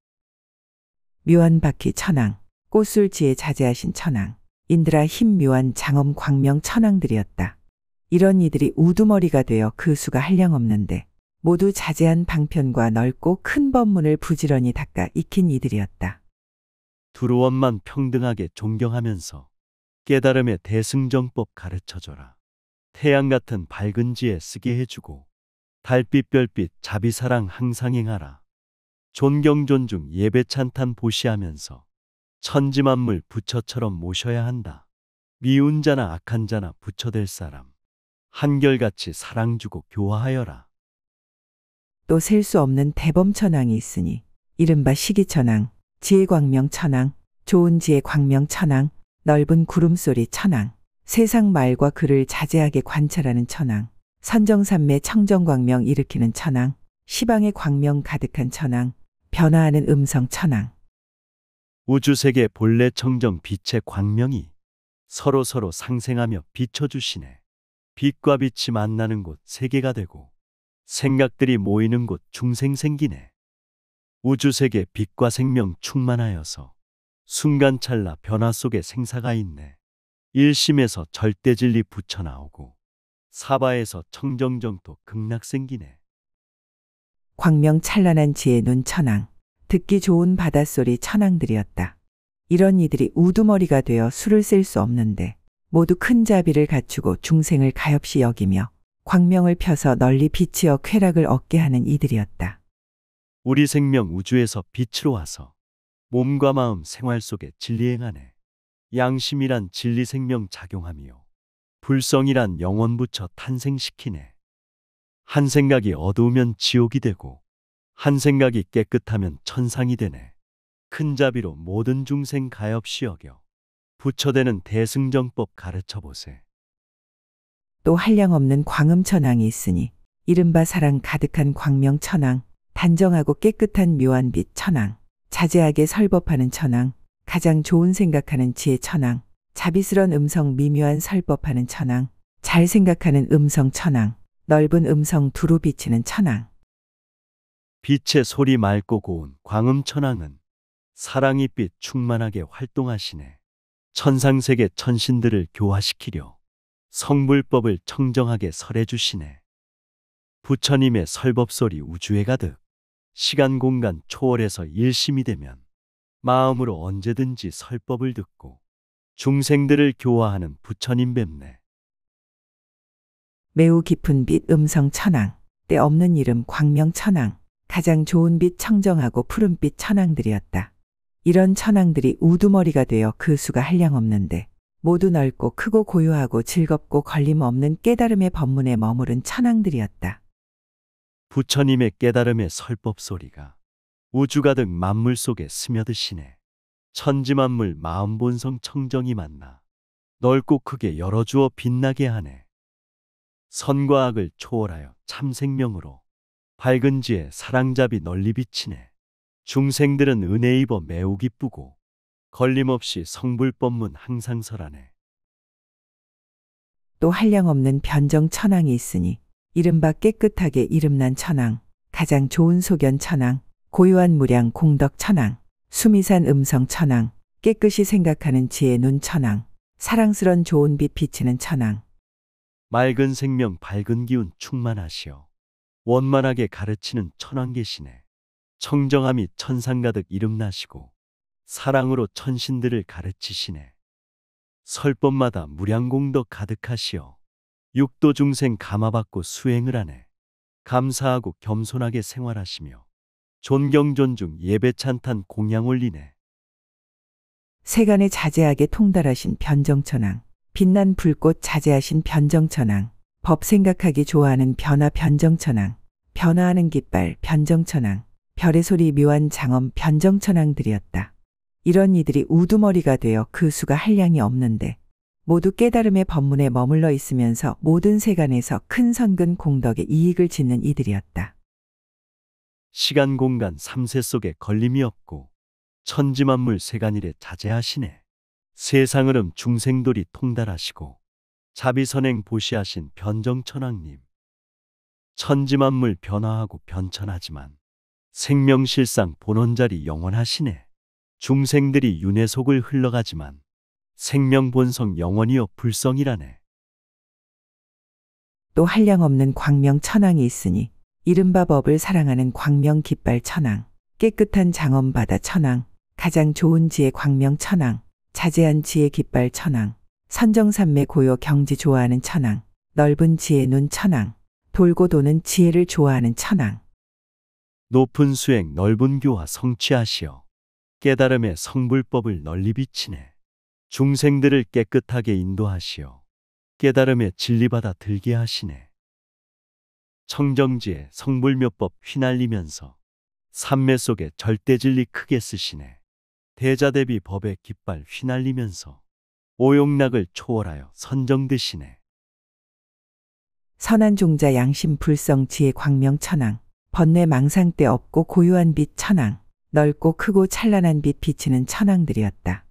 [SPEAKER 2] 묘한 바퀴 천왕, 꽃술 지혜 자제하신 천왕, 인드라 힘 묘한 장엄 광명 천왕들이었다. 이런 이들이 우두머리가 되어 그 수가 한량없는데 모두 자제한 방편과 넓고 큰 법문을 부지런히 닦아 익힌 이들이었다.
[SPEAKER 1] 두루원만 평등하게 존경하면서 깨달음의 대승정법 가르쳐줘라. 태양 같은 밝은 지혜 쓰게 해주고 달빛 별빛 자비사랑 항상 행하라. 존경 존중 예배 찬탄 보시하면서 천지만물 부처처럼 모셔야 한다. 미운 자나 악한 자나 부처 될 사람 한결같이 사랑 주고 교화하여라.
[SPEAKER 2] 또 셀 수 없는 대범천왕이 있으니 이른바 시기천왕, 지혜광명 천왕, 좋은 지혜 광명 천왕, 넓은 구름소리 천왕, 세상 말과 글을 자제하게 관찰하는 천왕, 선정산매 청정광명 일으키는 천왕, 시방의 광명 가득한 천왕, 변화하는 음성 천왕.
[SPEAKER 1] 우주세계 본래 청정 빛의 광명이 서로 상생하며 비춰주시네. 빛과 빛이 만나는 곳 세계가 되고 생각들이 모이는 곳 중생 생기네. 우주세계 빛과 생명 충만하여서 순간찰나 변화 속에 생사가 있네. 일심에서 절대진리 부처 나오고 사바에서 청정정토 극락 생기네.
[SPEAKER 2] 광명 찬란한 지혜 눈 천왕, 듣기 좋은 바닷소리 천왕들이었다. 이런 이들이 우두머리가 되어 수를 셀 수 없는데 모두 큰 자비를 갖추고 중생을 가엾이 여기며 광명을 펴서 널리 비치어 쾌락을 얻게 하는 이들이었다.
[SPEAKER 1] 우리 생명 우주에서 빛으로 와서 몸과 마음 생활 속에 진리행하네. 양심이란 진리 생명 작용하며 불성이란 영원 부처 탄생시키네. 한 생각이 어두우면 지옥이 되고 한 생각이 깨끗하면 천상이 되네. 큰 자비로 모든 중생 가엾이 여겨 부처되는 대승정법 가르쳐보세.
[SPEAKER 2] 또 한량없는 광음천왕이 있으니 이른바 사랑 가득한 광명천왕, 단정하고 깨끗한 묘한 빛 천왕, 자제하게 설법하는 천왕, 가장 좋은 생각하는 지혜 천왕, 자비스런 음성 미묘한 설법하는 천왕, 잘 생각하는 음성 천왕, 넓은 음성 두루 비치는 천왕.
[SPEAKER 1] 빛의 소리 맑고 고운 광음천왕은 사랑이 빛 충만하게 활동하시네. 천상세계 천신들을 교화시키려 성불법을 청정하게 설해주시네. 부처님의 설법소리 우주에 가득 시간 공간 초월해서 일심이 되면 마음으로 언제든지 설법을 듣고 중생들을 교화하는 부처님 뵙네.
[SPEAKER 2] 매우 깊은 빛 음성 천왕, 때 없는 이름 광명 천왕, 가장 좋은 빛 청정하고 푸른빛 천왕들이었다. 이런 천왕들이 우두머리가 되어 그 수가 한량없는데 모두 넓고 크고 고요하고 즐겁고 걸림없는 깨달음의 법문에 머무른 천왕들이었다.
[SPEAKER 1] 부처님의 깨달음의 설법 소리가 우주 가득 만물 속에 스며드시네. 천지만물 마음본성 청정이 만나 넓고 크게 열어주어 빛나게 하네. 선과 악을 초월하여 참생명으로 밝은 지에 사랑잡이 널리 비치네. 중생들은 은혜 입어 매우 기쁘고 걸림없이 성불법문 항상 설하네.
[SPEAKER 2] 또 한량없는 변정 천왕이 있으니 이른바 깨끗하게 이름난 천왕, 가장 좋은 소견 천왕, 고요한 무량 공덕 천왕, 수미산 음성 천왕, 깨끗이 생각하는 지혜 눈 천왕, 사랑스런 좋은 빛 비치는 천왕.
[SPEAKER 1] 맑은 생명 밝은 기운 충만하시어 원만하게 가르치는 천왕 계시네. 청정함이 천상 가득 이름나시고 사랑으로 천신들을 가르치시네. 설법마다 무량공덕 가득하시어 육도 중생 감화받고 수행을 하네. 감사하고 겸손하게 생활하시며 존경 존중 예배 찬탄 공양 올리네.
[SPEAKER 2] 세간에 자제하게 통달하신 변정천왕, 빛난 불꽃 자제하신 변정천왕, 법 생각하기 좋아하는 변화 변정천왕, 변화하는 깃발 변정천왕, 별의 소리 묘한 장엄 변정천왕들이었다. 이런 이들이 우두머리가 되어 그 수가 한량이 없는데 모두 깨달음의 법문에 머물러 있으면서 모든 세간에서 큰 선근 공덕의 이익을 짓는 이들이었다.
[SPEAKER 1] 시간 공간 삼세 속에 걸림이 없고 천지만물 세간일에 자제하시네. 세상 흐름 중생돌이 통달하시고 자비선행 보시하신 변정천왕님. 천지만물 변화하고 변천하지만 생명실상 본원자리 영원하시네. 중생들이 윤회 속을 흘러가지만 생명본성 영원히여 불성이라네.
[SPEAKER 2] 또 한량없는 광명 천왕이 있으니 이른바 법을 사랑하는 광명 깃발 천왕, 깨끗한 장엄바다 천왕, 가장 좋은 지혜 광명 천왕, 자제한 지혜 깃발 천왕, 선정산매 고요 경지 좋아하는 천왕, 넓은 지혜 눈 천왕, 돌고 도는 지혜를 좋아하는 천왕.
[SPEAKER 1] 높은 수행 넓은 교화 성취하시어 깨달음의 성불법을 널리 비치네. 중생들을 깨끗하게 인도하시어 깨달음의 진리받아 들게 하시네. 청정지에 성불묘법 휘날리면서 삼매 속에 절대진리 크게 쓰시네. 대자대비 법의 깃발 휘날리면서 오용락을 초월하여 선정드시네.
[SPEAKER 2] 선한 종자 양심 불성 지혜 광명 천왕, 번뇌 망상 때 없고 고요한 빛 천왕, 넓고 크고 찬란한 빛 비치는 천왕들이었다.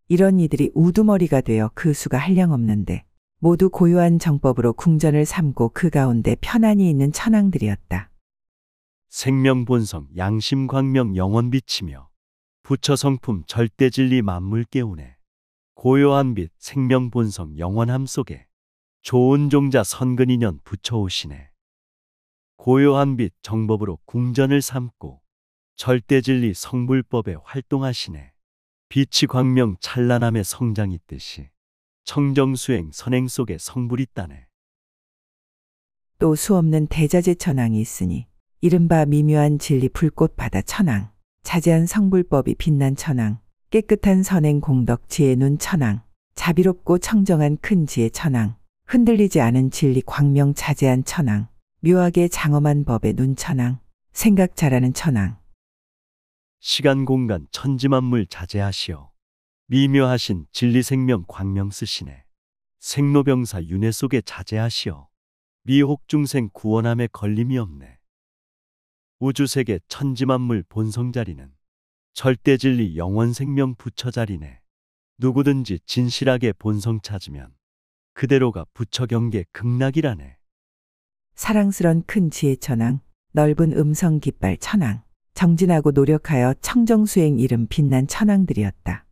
[SPEAKER 2] 이런 이들이 우두머리가 되어 그 수가 한량없는데 모두 고요한 정법으로 궁전을 삼고 그 가운데 편안히 있는 천왕들이었다.
[SPEAKER 1] 생명본성 양심광명 영원 비치며 부처성품 절대진리 만물 깨우네. 고요한 빛 생명본성 영원함 속에 좋은 종자 선근인연 붙여오시네. 고요한 빛 정법으로 궁전을 삼고 절대진리 성불법에 활동하시네. 빛이 광명 찬란함의 성장 있듯이 청정수행 선행 속에 성불이 있다네.
[SPEAKER 2] 또 수없는 대자재 천왕이 있으니 이른바 미묘한 진리 불꽃 바다 천왕, 자제한 성불법이 빛난 천왕, 깨끗한 선행 공덕 지혜 눈 천왕, 자비롭고 청정한 큰 지혜 천왕, 흔들리지 않은 진리 광명 자제한 천왕, 묘하게 장엄한 법의 눈 천왕, 생각 잘하는 천왕.
[SPEAKER 1] 시간 공간 천지만물 자제하시어 미묘하신 진리생명 광명 쓰시네. 생로병사 윤회 속에 자제하시어 미혹 중생 구원함에 걸림이 없네. 우주세계 천지만물 본성 자리는 절대 진리 영원 생명 부처 자리네. 누구든지 진실하게 본성 찾으면 그대로가 부처 경계 극락이라네.
[SPEAKER 2] 사랑스런 큰 지혜 천왕, 넓은 음성 깃발 천왕, 정진하고 노력하여 청정수행 이름 빛난 천왕들이었다.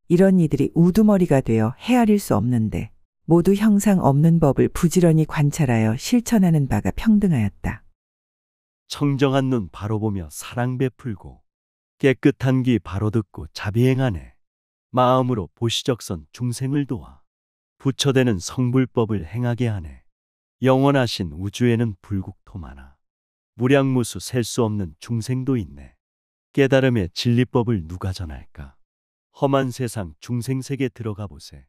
[SPEAKER 2] 이런 이들이 우두머리가 되어 헤아릴 수 없는데 모두 형상 없는 법을 부지런히 관찰하여 실천하는 바가 평등하였다.
[SPEAKER 1] 청정한 눈 바로 보며 사랑 베풀고 깨끗한 귀 바로 듣고 자비행하네. 마음으로 보시적선 중생을 도와 부처되는 성불법을 행하게 하네. 영원하신 우주에는 불국토 많아 무량무수 셀 수 없는 중생도 있네. 깨달음의 진리법을 누가 전할까? 험한 세상 중생세계 들어가 보세.